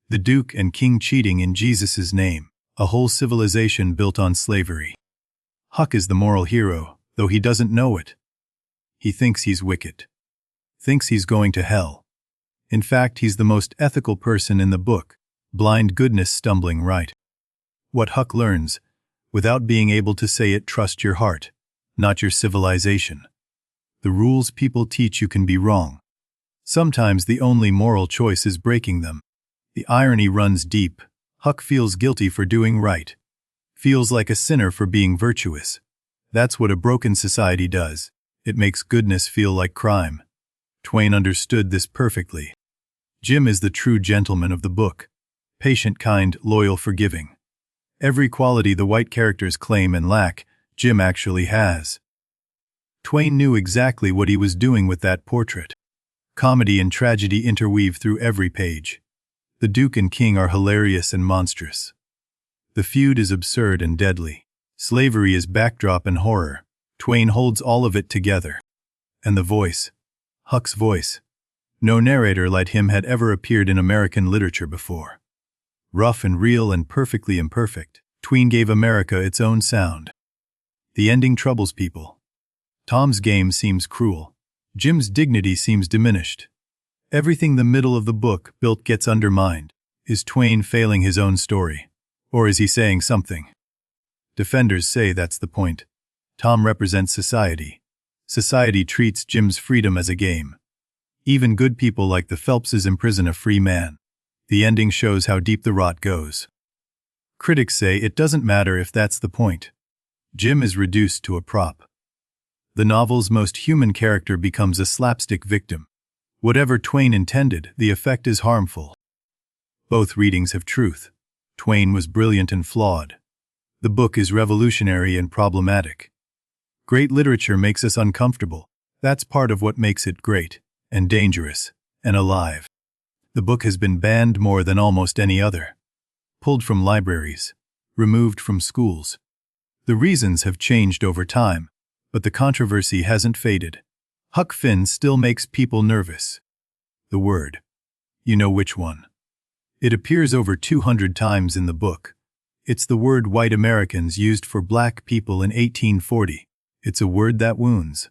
The Duke and King cheating in Jesus' name. A whole civilization built on slavery. Huck is the moral hero, though he doesn't know it. He thinks he's wicked. Thinks he's going to hell. In fact, he's the most ethical person in the book, blind goodness stumbling right. What Huck learns, without being able to say it, trust your heart, not your civilization. The rules people teach you can be wrong. Sometimes the only moral choice is breaking them. The irony runs deep. Huck feels guilty for doing right. Feels like a sinner for being virtuous. That's what a broken society does. It makes goodness feel like crime. Twain understood this perfectly. Jim is the true gentleman of the book. Patient, kind, loyal, forgiving. Every quality the white characters claim and lack, Jim actually has. Twain knew exactly what he was doing with that portrait. Comedy and tragedy interweave through every page. The Duke and King are hilarious and monstrous. The feud is absurd and deadly. Slavery is backdrop and horror. Twain holds all of it together. And the voice. Huck's voice. No narrator like him had ever appeared in American literature before. Rough and real and perfectly imperfect, Twain gave America its own sound. The ending troubles people. Tom's game seems cruel. Jim's dignity seems diminished. Everything the middle of the book built gets undermined. Is Twain failing his own story? Or is he saying something? Defenders say that's the point. Tom represents society. Society treats Jim's freedom as a game. Even good people like the Phelpses imprison a free man. The ending shows how deep the rot goes. Critics say it doesn't matter if that's the point. Jim is reduced to a prop. The novel's most human character becomes a slapstick victim. Whatever Twain intended, the effect is harmful. Both readings have truth. Twain was brilliant and flawed. The book is revolutionary and problematic. Great literature makes us uncomfortable. That's part of what makes it great, and dangerous, and alive. The book has been banned more than almost any other. Pulled from libraries. Removed from schools. The reasons have changed over time, but the controversy hasn't faded. Huck Finn still makes people nervous. The word. You know which one. It appears over 200 times in the book. It's the word white Americans used for black people in 1840. It's a word that wounds.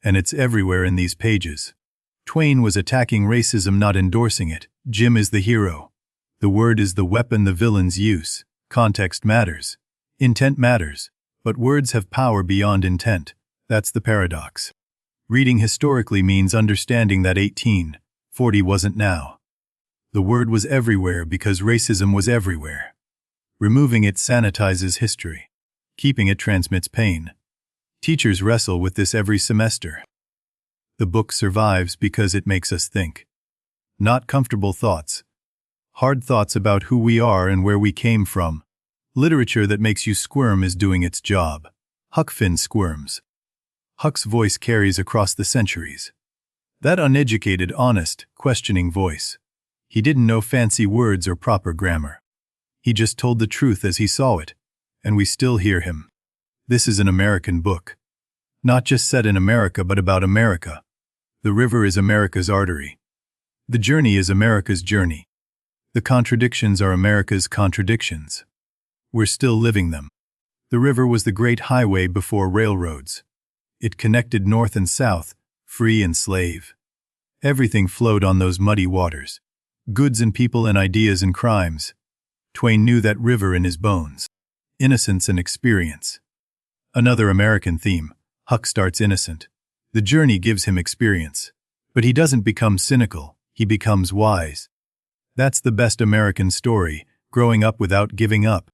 And it's everywhere in these pages. Twain was attacking racism, not endorsing it. Jim is the hero. The word is the weapon the villains use. Context matters. Intent matters. But words have power beyond intent. That's the paradox. Reading historically means understanding that 1840 wasn't now. The word was everywhere because racism was everywhere. Removing it sanitizes history. Keeping it transmits pain. Teachers wrestle with this every semester. The book survives because it makes us think. Not comfortable thoughts. Hard thoughts about who we are and where we came from. Literature that makes you squirm is doing its job. Huck Finn squirms. Huck's voice carries across the centuries. That uneducated, honest, questioning voice. He didn't know fancy words or proper grammar. He just told the truth as he saw it, and we still hear him. This is an American book. Not just set in America but about America. The river is America's artery. The journey is America's journey. The contradictions are America's contradictions. We're still living them. The river was the great highway before railroads. It connected north and south, free and slave. Everything flowed on those muddy waters. Goods and people and ideas and crimes. Twain knew that river in his bones. Innocence and experience. Another American theme. Huck starts innocent. The journey gives him experience. But he doesn't become cynical, he becomes wise. That's the best American story, growing up without giving up.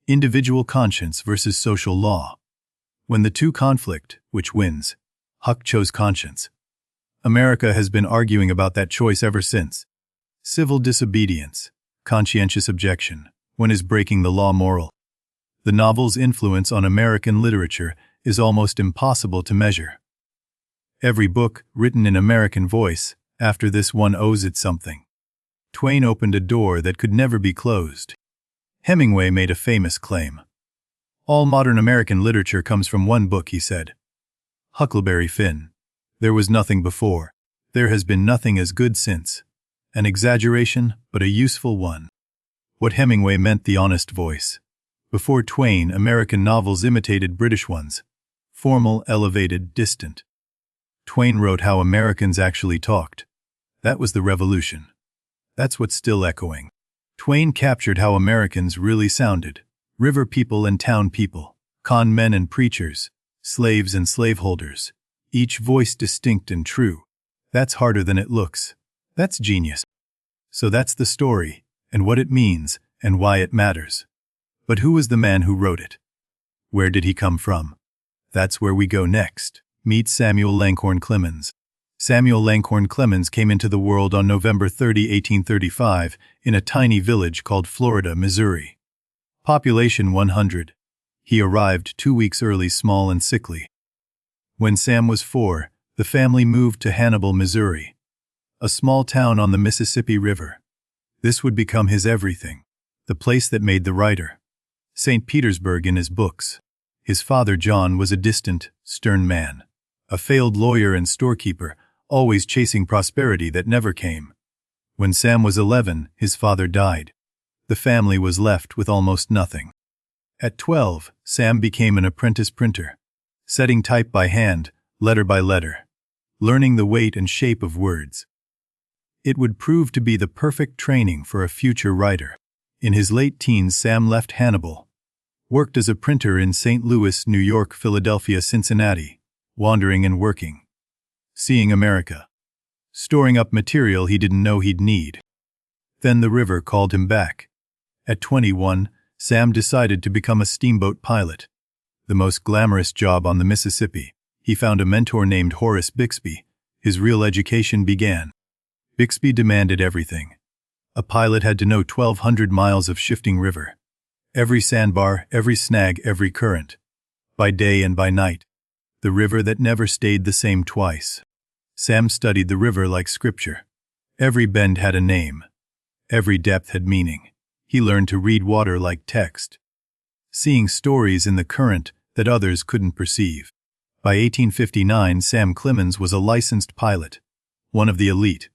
Individual conscience versus social law. When the two conflict, which wins? Huck chose conscience. America has been arguing about that choice ever since. Civil disobedience, conscientious objection. When is breaking the law moral? The novel's influence on American literature is almost impossible to measure. Every book, written in American voice, after this one owes it something. Twain opened a door that could never be closed. Hemingway made a famous claim. All modern American literature comes from one book, he said. Huckleberry Finn. There was nothing before. There has been nothing as good since. An exaggeration, but a useful one. What Hemingway meant, the honest voice. Before Twain, American novels imitated British ones. Formal, elevated, distant. Twain wrote how Americans actually talked. That was the revolution. That's what's still echoing. Twain captured how Americans really sounded. River people and town people, con men and preachers, slaves and slaveholders, each voice distinct and true. That's harder than it looks. That's genius. So that's the story, and what it means, and why it matters. But who was the man who wrote it? Where did he come from? That's where we go next. Meet Samuel Langhorne Clemens. Samuel Langhorne Clemens came into the world on November 30, 1835, in a tiny village called Florida, Missouri. Population 100. He arrived 2 weeks early, small and sickly. When Sam was 4, the family moved to Hannibal, Missouri, a small town on the Mississippi River. This would become his everything, the place that made the writer. St. Petersburg in his books. His father, John, was a distant, stern man, a failed lawyer and storekeeper, always chasing prosperity that never came. When Sam was 11, his father died. The family was left with almost nothing. At 12, Sam became an apprentice printer, setting type by hand, letter by letter, learning the weight and shape of words. It would prove to be the perfect training for a future writer. In his late teens, Sam left Hannibal, worked as a printer in St. Louis, New York, Philadelphia, Cincinnati, wandering and working, seeing America, storing up material he didn't know he'd need. Then the river called him back. At 21, Sam decided to become a steamboat pilot, the most glamorous job on the Mississippi. He found a mentor named Horace Bixby. His real education began. Bixby demanded everything. A pilot had to know 1,200 miles of shifting river. Every sandbar, every snag, every current. By day and by night. The river that never stayed the same twice. Sam studied the river like scripture. Every bend had a name. Every depth had meaning. He learned to read water like text, seeing stories in the current that others couldn't perceive. By 1859, Sam Clemens was a licensed pilot, one of the elite.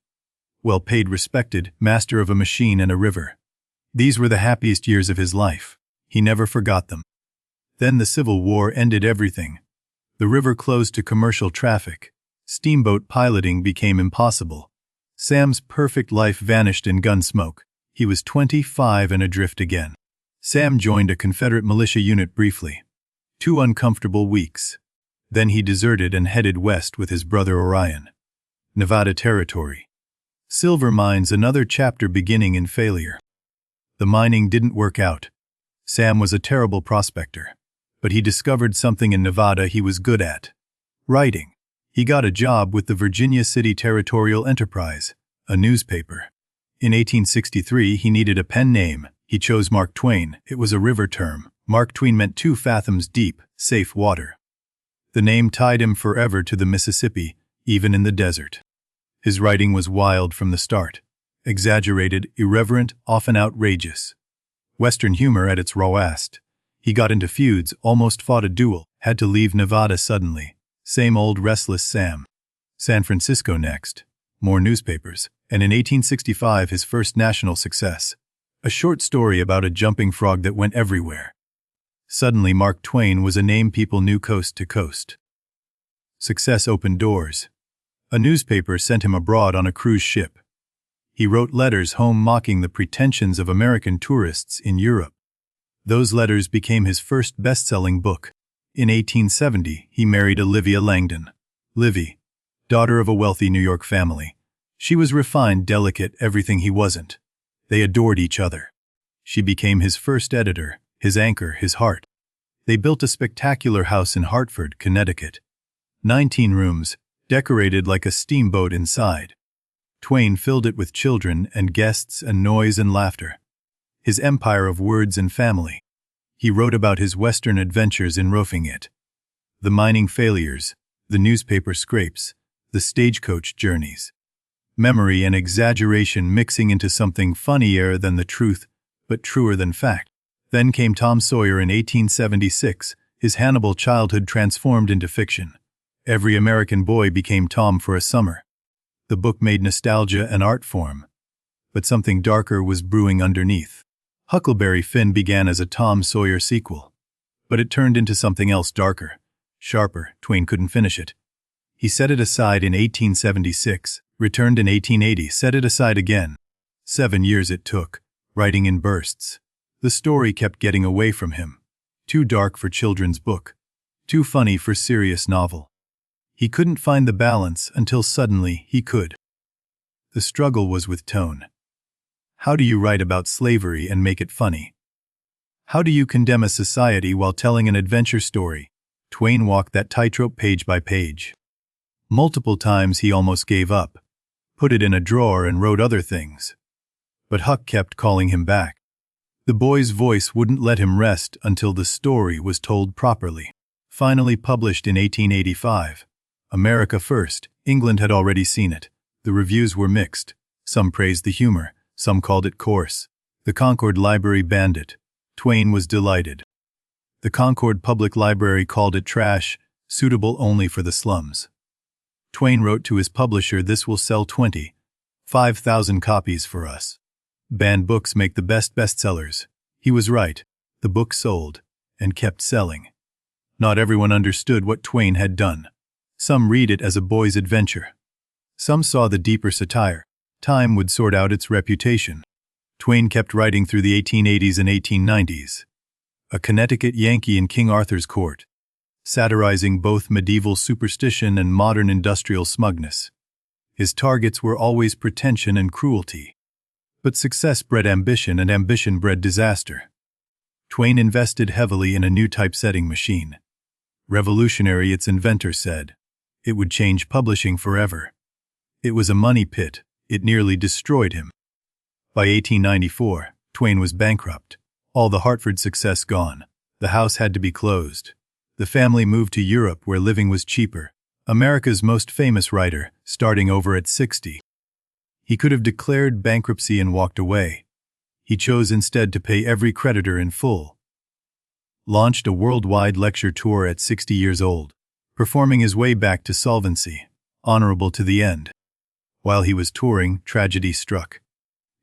Well-paid, respected, master of a machine and a river. These were the happiest years of his life. He never forgot them. Then the Civil War ended everything. The river closed to commercial traffic. Steamboat piloting became impossible. Sam's perfect life vanished in gun smoke. He was 25 and adrift again. Sam joined a Confederate militia unit briefly. 2 uncomfortable weeks. Then he deserted and headed west with his brother Orion. Nevada Territory. Silver mines, another chapter beginning in failure. The mining didn't work out. Sam was a terrible prospector, but he discovered something in Nevada he was good at. Writing. He got a job with the Virginia City Territorial Enterprise, a newspaper. In 1863, he needed a pen name. He chose Mark Twain. It was a river term. Mark Twain meant 2 fathoms deep, safe water. The name tied him forever to the Mississippi, even in the desert. His writing was wild from the start. Exaggerated, irreverent, often outrageous. Western humor at its rawest. He got into feuds, almost fought a duel, had to leave Nevada suddenly. Same old restless Sam. San Francisco next. More newspapers. And in 1865, his first national success. A short story about a jumping frog that went everywhere. Suddenly, Mark Twain was a name people knew coast to coast. Success opened doors. A newspaper sent him abroad on a cruise ship. He wrote letters home mocking the pretensions of American tourists in Europe. Those letters became his first best-selling book. In 1870, he married Olivia Langdon. Livy, daughter of a wealthy New York family. She was refined, delicate, everything he wasn't. They adored each other. She became his first editor, his anchor, his heart. They built a spectacular house in Hartford, Connecticut. 19 rooms, decorated like a steamboat inside. Twain filled it with children and guests and noise and laughter. His empire of words and family. He wrote about his Western adventures in roughing it. The mining failures, the newspaper scrapes, the stagecoach journeys. Memory and exaggeration mixing into something funnier than the truth, but truer than fact. Then came Tom Sawyer in 1876, his Hannibal childhood transformed into fiction. Every American boy became Tom for a summer. The book made nostalgia an art form. But something darker was brewing underneath. Huckleberry Finn began as a Tom Sawyer sequel. But it turned into something else darker, sharper. Twain couldn't finish it. He set it aside in 1876, returned in 1880, set it aside again. 7 years it took, writing in bursts. The story kept getting away from him. Too dark for children's book. Too funny for serious novel. He couldn't find the balance until suddenly he could. The struggle was with tone. How do you write about slavery and make it funny? How do you condemn a society while telling an adventure story? Twain walked that tightrope page by page. Multiple times he almost gave up, put it in a drawer and wrote other things. But Huck kept calling him back. The boy's voice wouldn't let him rest until the story was told properly. Finally published in 1885. America First. England had already seen it. The reviews were mixed. Some praised the humor, some called it coarse. The Concord Library banned it. Twain was delighted. The Concord Public Library called it trash, suitable only for the slums. Twain wrote to his publisher, "This will sell 25,000 copies for us. Banned books make the best bestsellers." He was right. The book sold, and kept selling. Not everyone understood what Twain had done. Some read it as a boy's adventure. Some saw the deeper satire. Time would sort out its reputation. Twain kept writing through the 1880s and 1890s. A Connecticut Yankee in King Arthur's court, satirizing both medieval superstition and modern industrial smugness. His targets were always pretension and cruelty. But success bred ambition, and ambition bred disaster. Twain invested heavily in a new typesetting machine. Revolutionary, its inventor said. It would change publishing forever. It was a money pit. It nearly destroyed him. By 1894, Twain was bankrupt. All the Hartford success gone. The house had to be closed. The family moved to Europe, where living was cheaper. America's most famous writer, starting over at 60. He could have declared bankruptcy and walked away. He chose instead to pay every creditor in full. Launched a worldwide lecture tour at 60 years old, performing his way back to solvency, honorable to the end. While he was touring, tragedy struck.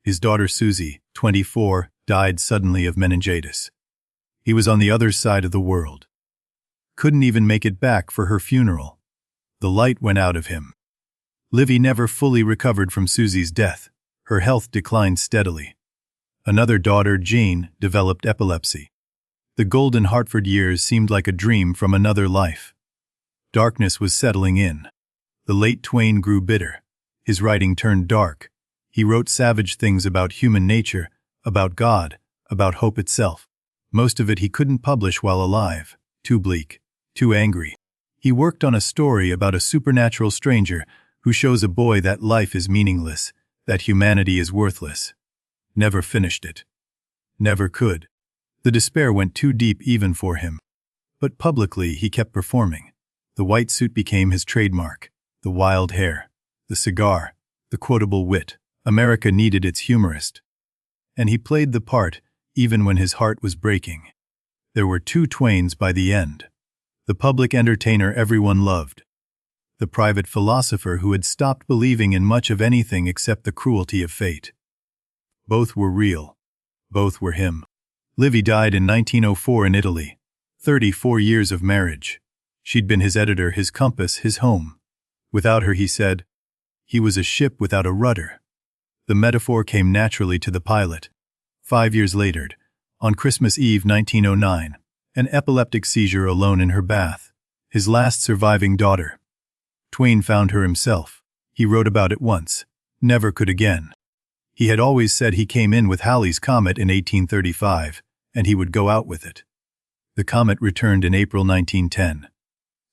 His daughter Susie, 24, died suddenly of meningitis. He was on the other side of the world. Couldn't even make it back for her funeral. The light went out of him. Livy never fully recovered from Susie's death. Her health declined steadily. Another daughter, Jane, developed epilepsy. The golden Hartford years seemed like a dream from another life. Darkness was settling in. The late Twain grew bitter. His writing turned dark. He wrote savage things about human nature, about God, about hope itself. Most of it he couldn't publish while alive. Too bleak, too angry. He worked on a story about a supernatural stranger who shows a boy that life is meaningless, that humanity is worthless. Never finished it. Never could. The despair went too deep even for him. But publicly he kept performing. The white suit became his trademark. The wild hair, the cigar, the quotable wit. America needed its humorist. And he played the part, even when his heart was breaking. There were two Twains by the end. The public entertainer everyone loved. The private philosopher who had stopped believing in much of anything except the cruelty of fate. Both were real. Both were him. Livy died in 1904 in Italy. 34 years of marriage. She'd been his editor, his compass, his home. Without her, he said, he was a ship without a rudder. The metaphor came naturally to the pilot. 5 years later, on Christmas Eve 1909, an epileptic seizure alone in her bath. His last surviving daughter. Twain found her himself. He wrote about it once. Never could again. He had always said he came in with Halley's Comet in 1835, and he would go out with it. The comet returned in April 1910.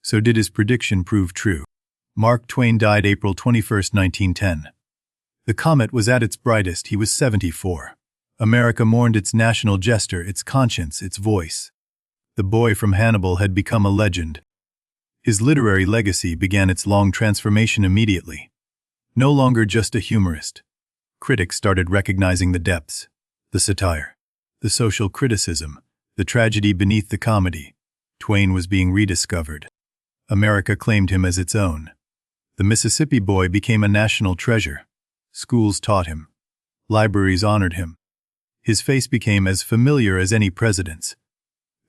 So did his prediction prove true. Mark Twain died April 21, 1910. The comet was at its brightest. He was 74. America mourned its national jester, its conscience, its voice. The boy from Hannibal had become a legend. His literary legacy began its long transformation immediately. No longer just a humorist. Critics started recognizing the depths, the satire, the social criticism, the tragedy beneath the comedy. Twain was being rediscovered. America claimed him as its own. The Mississippi boy became a national treasure. Schools taught him. Libraries honored him. His face became as familiar as any president's.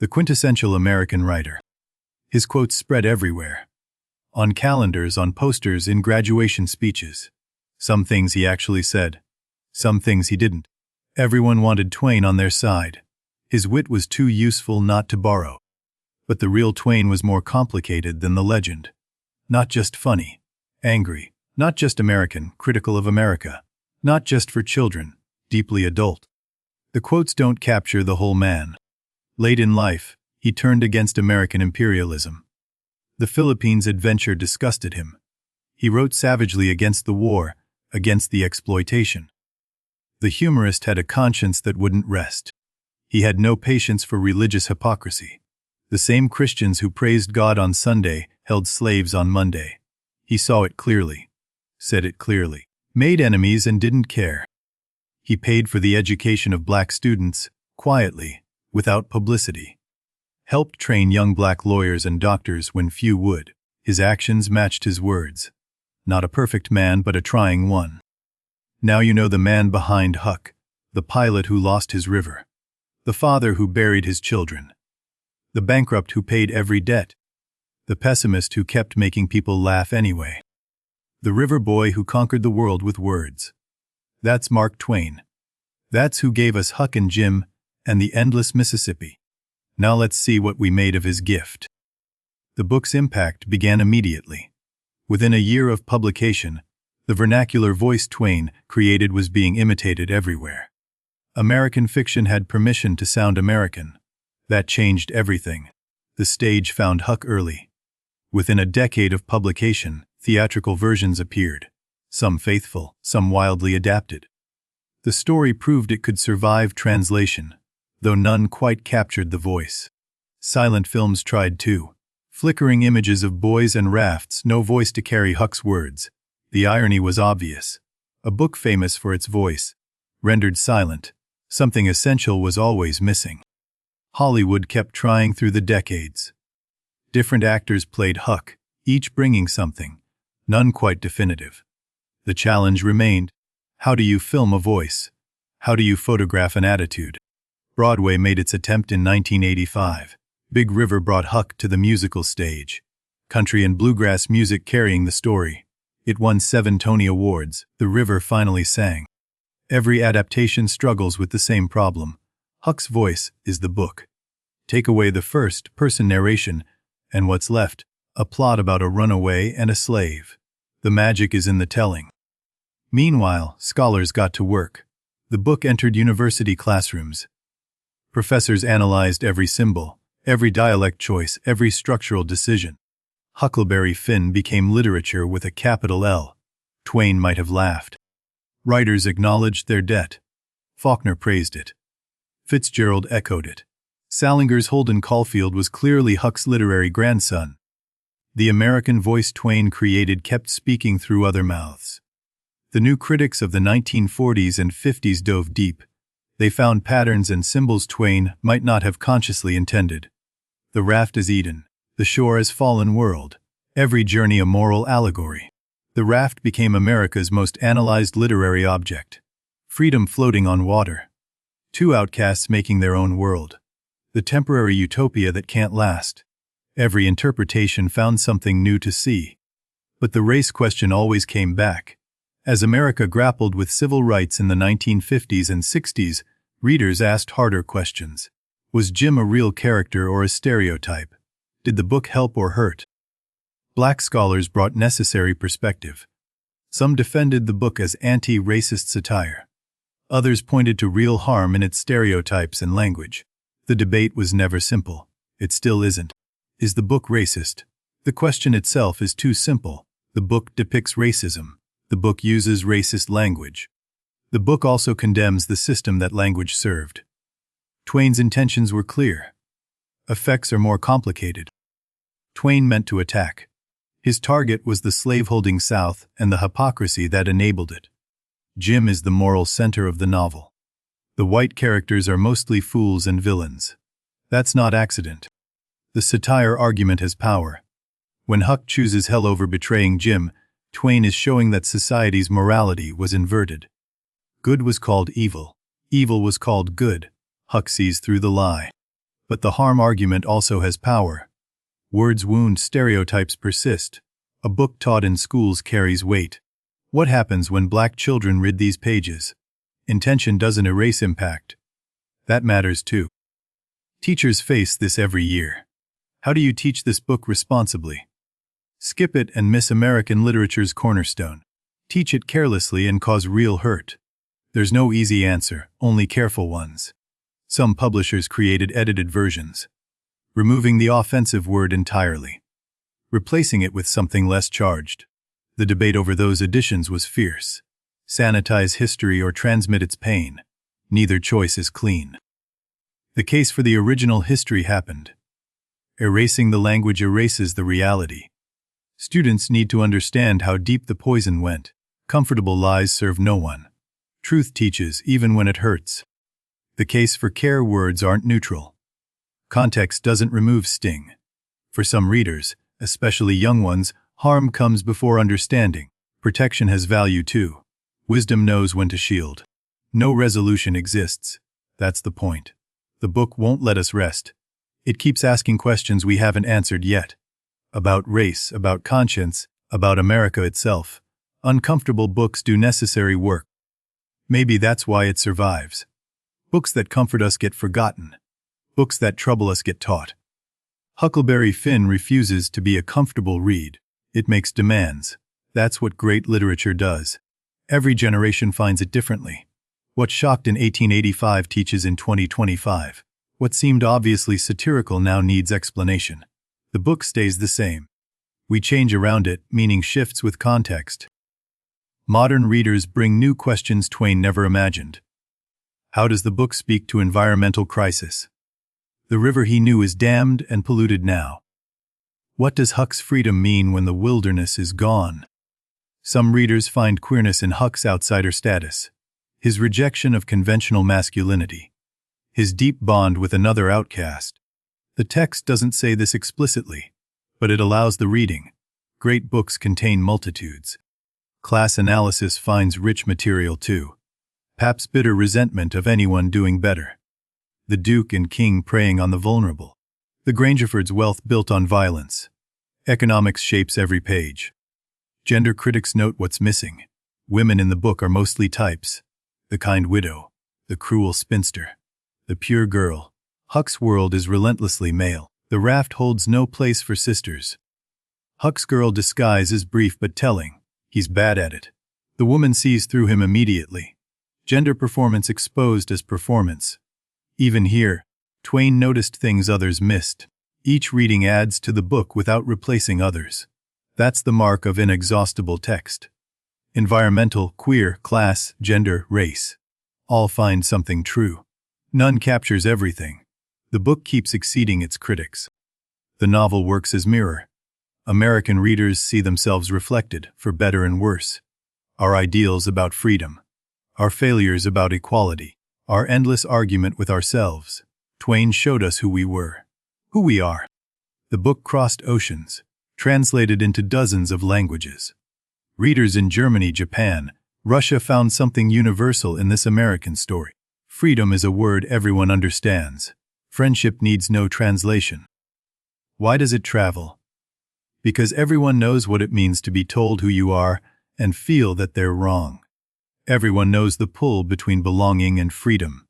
The quintessential American writer. His quotes spread everywhere. On calendars, on posters, in graduation speeches. Some things he actually said. Some things he didn't. Everyone wanted Twain on their side. His wit was too useful not to borrow. But the real Twain was more complicated than the legend. Not just funny, angry, not just American, critical of America, not just for children, deeply adult. The quotes don't capture the whole man. Late in life, he turned against American imperialism. The Philippines adventure disgusted him. He wrote savagely against the war, against the exploitation. The humorist had a conscience that wouldn't rest. He had no patience for religious hypocrisy. The same Christians who praised God on Sunday held slaves on Monday. He saw it clearly, said it clearly, made enemies and didn't care. He paid for the education of black students, quietly, without publicity. Helped train young black lawyers and doctors when few would. His actions matched his words. Not a perfect man, but a trying one. Now you know the man behind Huck, the pilot who lost his river, the father who buried his children, the bankrupt who paid every debt, the pessimist who kept making people laugh anyway, the river boy who conquered the world with words. That's Mark Twain. That's who gave us Huck and Jim and the endless Mississippi. Now let's see what we made of his gift. The book's impact began immediately. Within a year of publication, the vernacular voice Twain created was being imitated everywhere. American fiction had permission to sound American. That changed everything. The stage found Huck early. Within a decade of publication, theatrical versions appeared. Some faithful, some wildly adapted. The story proved it could survive translation, though none quite captured the voice. Silent films tried too. Flickering images of boys and rafts, no voice to carry Huck's words. The irony was obvious. A book famous for its voice, rendered silent, something essential was always missing. Hollywood kept trying through the decades. Different actors played Huck, each bringing something, none quite definitive. The challenge remained: how do you film a voice? How do you photograph an attitude? Broadway made its attempt in 1985. Big River brought Huck to the musical stage. Country and bluegrass music carrying the story. It won 7 Tony Awards. The River finally sang. Every adaptation struggles with the same problem. Huck's voice is the book. Take away the first-person narration, and what's left? A plot about a runaway and a slave. The magic is in the telling. Meanwhile, scholars got to work. The book entered university classrooms. Professors analyzed every symbol, every dialect choice, every structural decision. Huckleberry Finn became literature with a capital L. Twain might have laughed. Writers acknowledged their debt. Faulkner praised it. Fitzgerald echoed it. Salinger's Holden Caulfield was clearly Huck's literary grandson. The American voice Twain created kept speaking through other mouths. The new critics of the 1940s and 50s dove deep. They found patterns and symbols Twain might not have consciously intended. The raft is Eden, the shore is fallen world, every journey a moral allegory. The raft became America's most analyzed literary object. Freedom floating on water. 2 outcasts making their own world. The temporary utopia that can't last. Every interpretation found something new to see. But the race question always came back. As America grappled with civil rights in the 1950s and 60s, readers asked harder questions. Was Jim a real character or a stereotype? Did the book help or hurt? Black scholars brought necessary perspective. Some defended the book as anti-racist satire. Others pointed to real harm in its stereotypes and language. The debate was never simple. It still isn't. Is the book racist? The question itself is too simple. The book depicts racism. The book uses racist language. The book also condemns the system that language served. Twain's intentions were clear. Effects are more complicated. Twain meant to attack. His target was the slave-holding South and the hypocrisy that enabled it. Jim is the moral center of the novel. The white characters are mostly fools and villains. That's not accident. The satire argument has power. When Huck chooses hell over betraying Jim, Twain is showing that society's morality was inverted. Good was called evil. Evil was called good. Huck sees through the lie. But the harm argument also has power. Words wound, stereotypes persist. A book taught in schools carries weight. What happens when black children read these pages? Intention doesn't erase impact. That matters too. Teachers face this every year. How do you teach this book responsibly? Skip it and miss American literature's cornerstone. Teach it carelessly and cause real hurt. There's no easy answer, only careful ones. Some publishers created edited versions, removing the offensive word entirely, replacing it with something less charged. The debate over those editions was fierce. Sanitize history or transmit its pain. Neither choice is clean. The case for the original history happened. Erasing the language erases the reality. Students need to understand how deep the poison went. Comfortable lies serve no one. Truth teaches even when it hurts. The case for care words aren't neutral. Context doesn't remove sting. For some readers, especially young ones, harm comes before understanding. Protection has value too. Wisdom knows when to shield. No resolution exists. That's the point. The book won't let us rest. It keeps asking questions we haven't answered yet. About race, about conscience, about America itself. Uncomfortable books do necessary work. Maybe that's why it survives. Books that comfort us get forgotten. Books that trouble us get taught. Huckleberry Finn refuses to be a comfortable read. It makes demands. That's what great literature does. Every generation finds it differently. What shocked in 1885 teaches in 2025. What seemed obviously satirical now needs explanation. The book stays the same. We change around it, meaning shifts with context. Modern readers bring new questions Twain never imagined. How does the book speak to environmental crisis? The river he knew is dammed and polluted now. What does Huck's freedom mean when the wilderness is gone? Some readers find queerness in Huck's outsider status, his rejection of conventional masculinity, his deep bond with another outcast. The text doesn't say this explicitly, but it allows the reading. Great books contain multitudes. Class analysis finds rich material too. Pap's bitter resentment of anyone doing better. The Duke and King preying on the vulnerable. The Grangerfords' wealth built on violence. Economics shapes every page. Gender critics note what's missing. Women in the book are mostly types. The kind widow, the cruel spinster, the pure girl. Huck's world is relentlessly male. The raft holds no place for sisters. Huck's girl disguise is brief but telling. He's bad at it. The woman sees through him immediately. Gender performance exposed as performance. Even here, Twain noticed things others missed. Each reading adds to the book without replacing others. That's the mark of inexhaustible text. Environmental, queer, class, gender, race. All find something true. None captures everything. The book keeps exceeding its critics. The novel works as mirror. American readers see themselves reflected, for better and worse. Our ideals about freedom. Our failures about equality. Our endless argument with ourselves. Twain showed us who we were. Who we are. The book crossed oceans, translated into dozens of languages. Readers in Germany, Japan, Russia found something universal in this American story. Freedom is a word everyone understands. Friendship needs no translation. Why does it travel? Because everyone knows what it means to be told who you are and feel that they're wrong. Everyone knows the pull between belonging and freedom.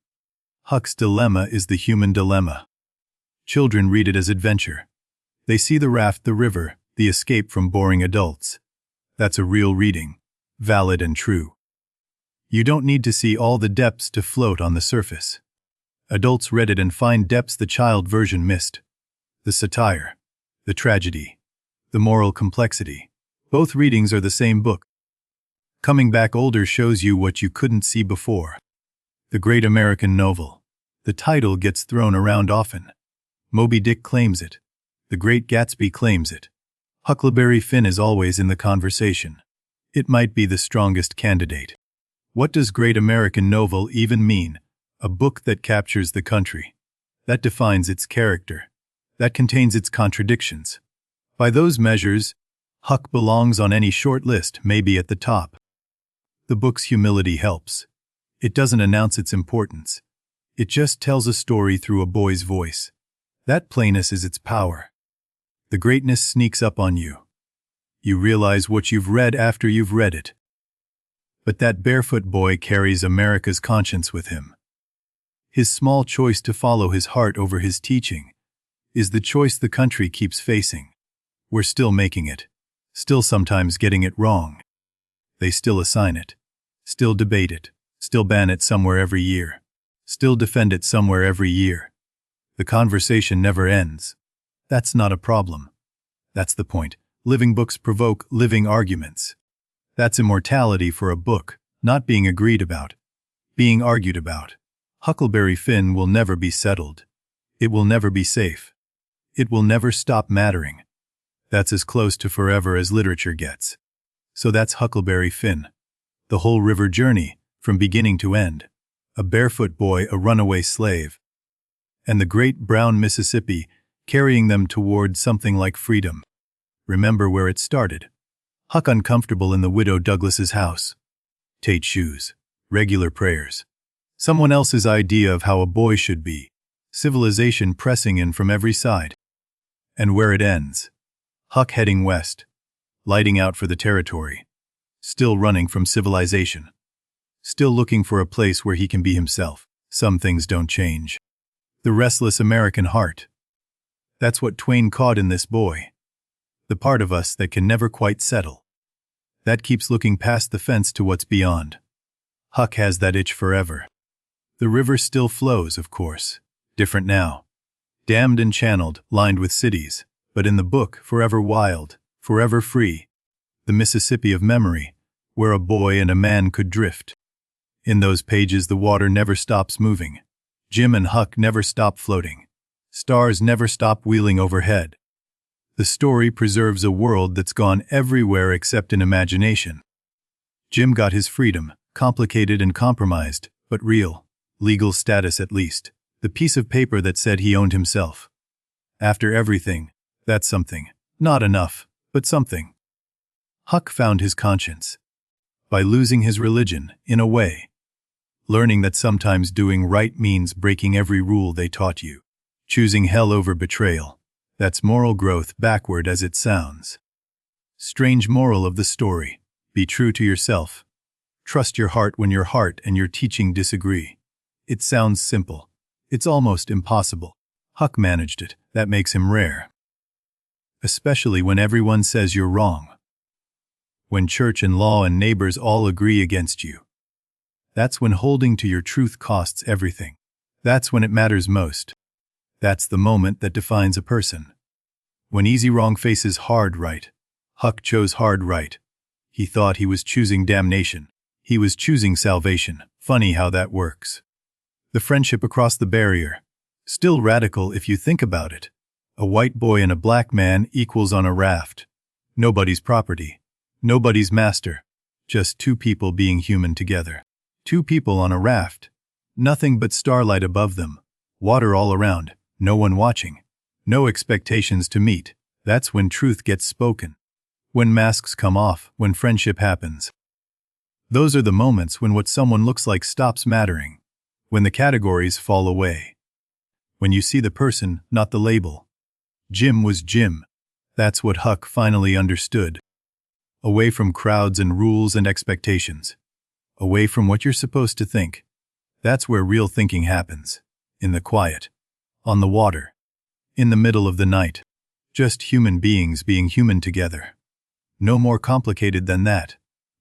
Huck's dilemma is the human dilemma. Children read it as adventure. They see the raft, the river, the escape from boring adults. That's a real reading, valid and true. You don't need to see all the depths to float on the surface. Adults read it and find depths the child version missed. The satire, the tragedy, the moral complexity. Both readings are the same book. Coming back older shows you what you couldn't see before. The Great American Novel. The title gets thrown around often. Moby Dick claims it. The Great Gatsby claims it. Huckleberry Finn is always in the conversation. It might be the strongest candidate. What does Great American Novel even mean? A book that captures the country, that defines its character, that contains its contradictions. By those measures, Huck belongs on any short list, maybe at the top. The book's humility helps. It doesn't announce its importance. It just tells a story through a boy's voice. That plainness is its power. The greatness sneaks up on you. You realize what you've read after you've read it. But that barefoot boy carries America's conscience with him. His small choice to follow his heart over his teaching is the choice the country keeps facing. We're still making it, still sometimes getting it wrong. They still assign it, still debate it, still ban it somewhere every year, still defend it somewhere every year. The conversation never ends. That's not a problem. That's the point. Living books provoke living arguments. That's immortality for a book, not being agreed about, being argued about. Huckleberry Finn will never be settled. It will never be safe. It will never stop mattering. That's as close to forever as literature gets. So that's Huckleberry Finn. The whole river journey, from beginning to end. A barefoot boy, a runaway slave. And the great brown Mississippi, carrying them toward something like freedom. Remember where it started. Huck uncomfortable in the widow Douglas's house. Tate shoes. Regular prayers. Someone else's idea of how a boy should be. Civilization pressing in from every side. And where it ends. Huck heading west. Lighting out for the territory. Still running from civilization. Still looking for a place where he can be himself. Some things don't change. The restless American heart. That's what Twain caught in this boy. The part of us that can never quite settle. That keeps looking past the fence to what's beyond. Huck has that itch forever. The river still flows, of course. Different now. Dammed and channeled, lined with cities. But in the book, forever wild, forever free. The Mississippi of memory, where a boy and a man could drift. In those pages the water never stops moving. Jim and Huck never stop floating. Stars never stop wheeling overhead. The story preserves a world that's gone everywhere except in imagination. Jim got his freedom, complicated and compromised, but real. Legal status at least. The piece of paper that said he owned himself. After everything, that's something. Not enough, but something. Huck found his conscience. By losing his religion, in a way. Learning that sometimes doing right means breaking every rule they taught you. Choosing hell over betrayal. That's moral growth, backward as it sounds. Strange moral of the story. Be true to yourself. Trust your heart when your heart and your teaching disagree. It sounds simple. It's almost impossible. Huck managed it. That makes him rare. Especially when everyone says you're wrong. When church and law and neighbors all agree against you. That's when holding to your truth costs everything. That's when it matters most. That's the moment that defines a person. When easy wrong faces hard right. Huck chose hard right. He thought he was choosing damnation. He was choosing salvation. Funny how that works. The friendship across the barrier. Still radical if you think about it. A white boy and a black man equals on a raft. Nobody's property. Nobody's master. Just two people being human together. Two people on a raft. Nothing but starlight above them. Water all around. No one watching. No expectations to meet. That's when truth gets spoken. When masks come off. When friendship happens. Those are the moments when what someone looks like stops mattering. When the categories fall away. When you see the person, not the label. Jim was Jim. That's what Huck finally understood. Away from crowds and rules and expectations. Away from what you're supposed to think. That's where real thinking happens. In the quiet. On the water. In the middle of the night. Just human beings being human together. No more complicated than that.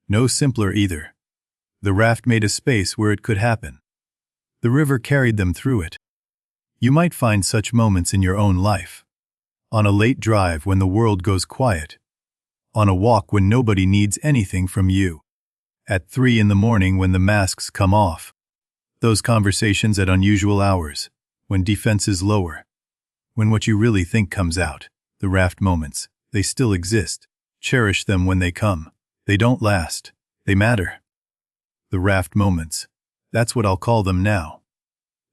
No simpler either. The raft made a space where it could happen. The river carried them through it. You might find such moments in your own life. On a late drive when the world goes quiet. On a walk when nobody needs anything from you. At 3 in the morning when the masks come off. Those conversations at unusual hours. When defenses lower. When what you really think comes out. The raft moments. They still exist. Cherish them when they come. They don't last. They matter. The raft moments. That's what I'll call them now.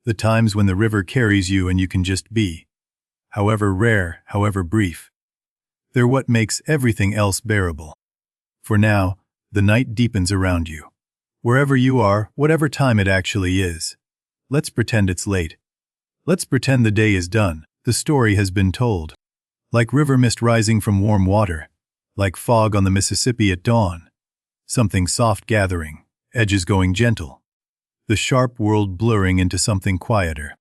The times when the river carries you and you can just be. However rare, however brief. They're what makes everything else bearable. For now, the night deepens around you. Wherever you are, whatever time it actually is. Let's pretend it's late. Let's pretend the day is done. The story has been told. Like river mist rising from warm water. Like fog on the Mississippi at dawn. Something soft gathering, edges going gentle. The sharp world blurring into something quieter.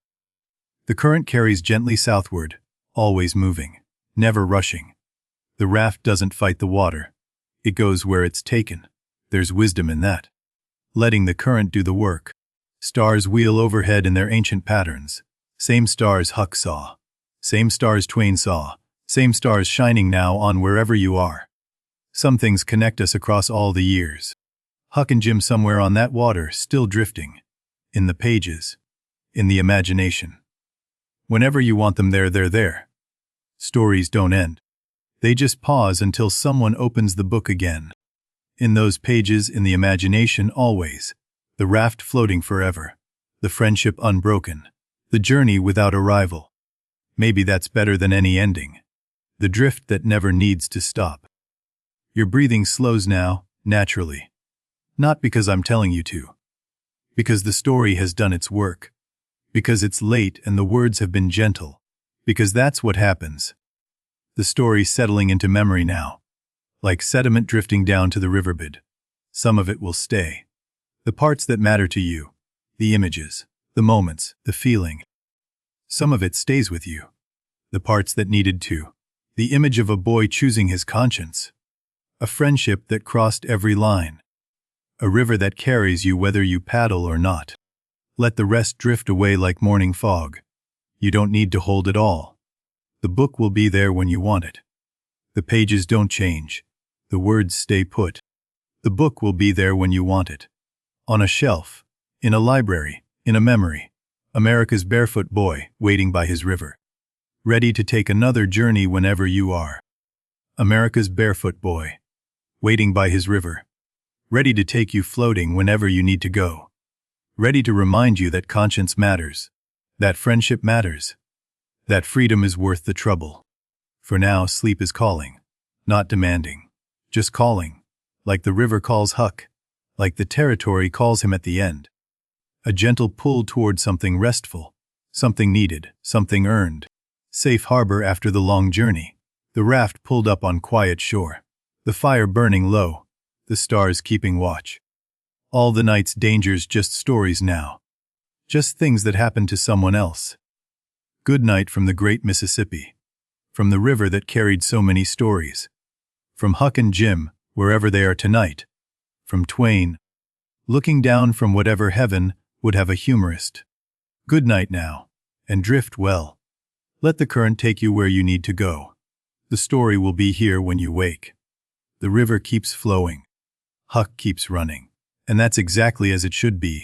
The current carries gently southward, always moving, never rushing. The raft doesn't fight the water. It goes where it's taken. There's wisdom in that. Letting the current do the work. Stars wheel overhead in their ancient patterns. Same stars Huck saw. Same stars Twain saw. Same stars shining now on wherever you are. Some things connect us across all the years. Huck and Jim somewhere on that water, still drifting. In the pages. In the imagination. Whenever you want them there, they're there. Stories don't end. They just pause until someone opens the book again. In those pages, in the imagination, always. The raft floating forever. The friendship unbroken. The journey without a rival. Maybe that's better than any ending. The drift that never needs to stop. Your breathing slows now, naturally. Not because I'm telling you to. Because the story has done its work. Because it's late and the words have been gentle. Because that's what happens. The story's settling into memory now. Like sediment drifting down to the riverbed. Some of it will stay. The parts that matter to you. The images. The moments. The feeling. Some of it stays with you. The parts that needed to. The image of a boy choosing his conscience. A friendship that crossed every line. A river that carries you whether you paddle or not. Let the rest drift away like morning fog. You don't need to hold it all. The book will be there when you want it. The pages don't change. The words stay put. The book will be there when you want it. On a shelf. In a library. In a memory. America's barefoot boy, waiting by his river. Ready to take another journey whenever you are. America's barefoot boy. Waiting by his river. Ready to take you floating whenever you need to go. Ready to remind you that conscience matters. That friendship matters. That freedom is worth the trouble. For now, sleep is calling. Not demanding. Just calling. Like the river calls Huck. Like the territory calls him at the end. A gentle pull toward something restful. Something needed. Something earned. Safe harbor after the long journey. The raft pulled up on quiet shore. The fire burning low. The stars keeping watch. All the night's dangers just stories now. Just things that happened to someone else. Good night from the great Mississippi. From the river that carried so many stories. From Huck and Jim, wherever they are tonight. From Twain. Looking down from whatever heaven would have a humorist. Good night now. And drift well. Let the current take you where you need to go. The story will be here when you wake. The river keeps flowing. Huck keeps running. And that's exactly as it should be.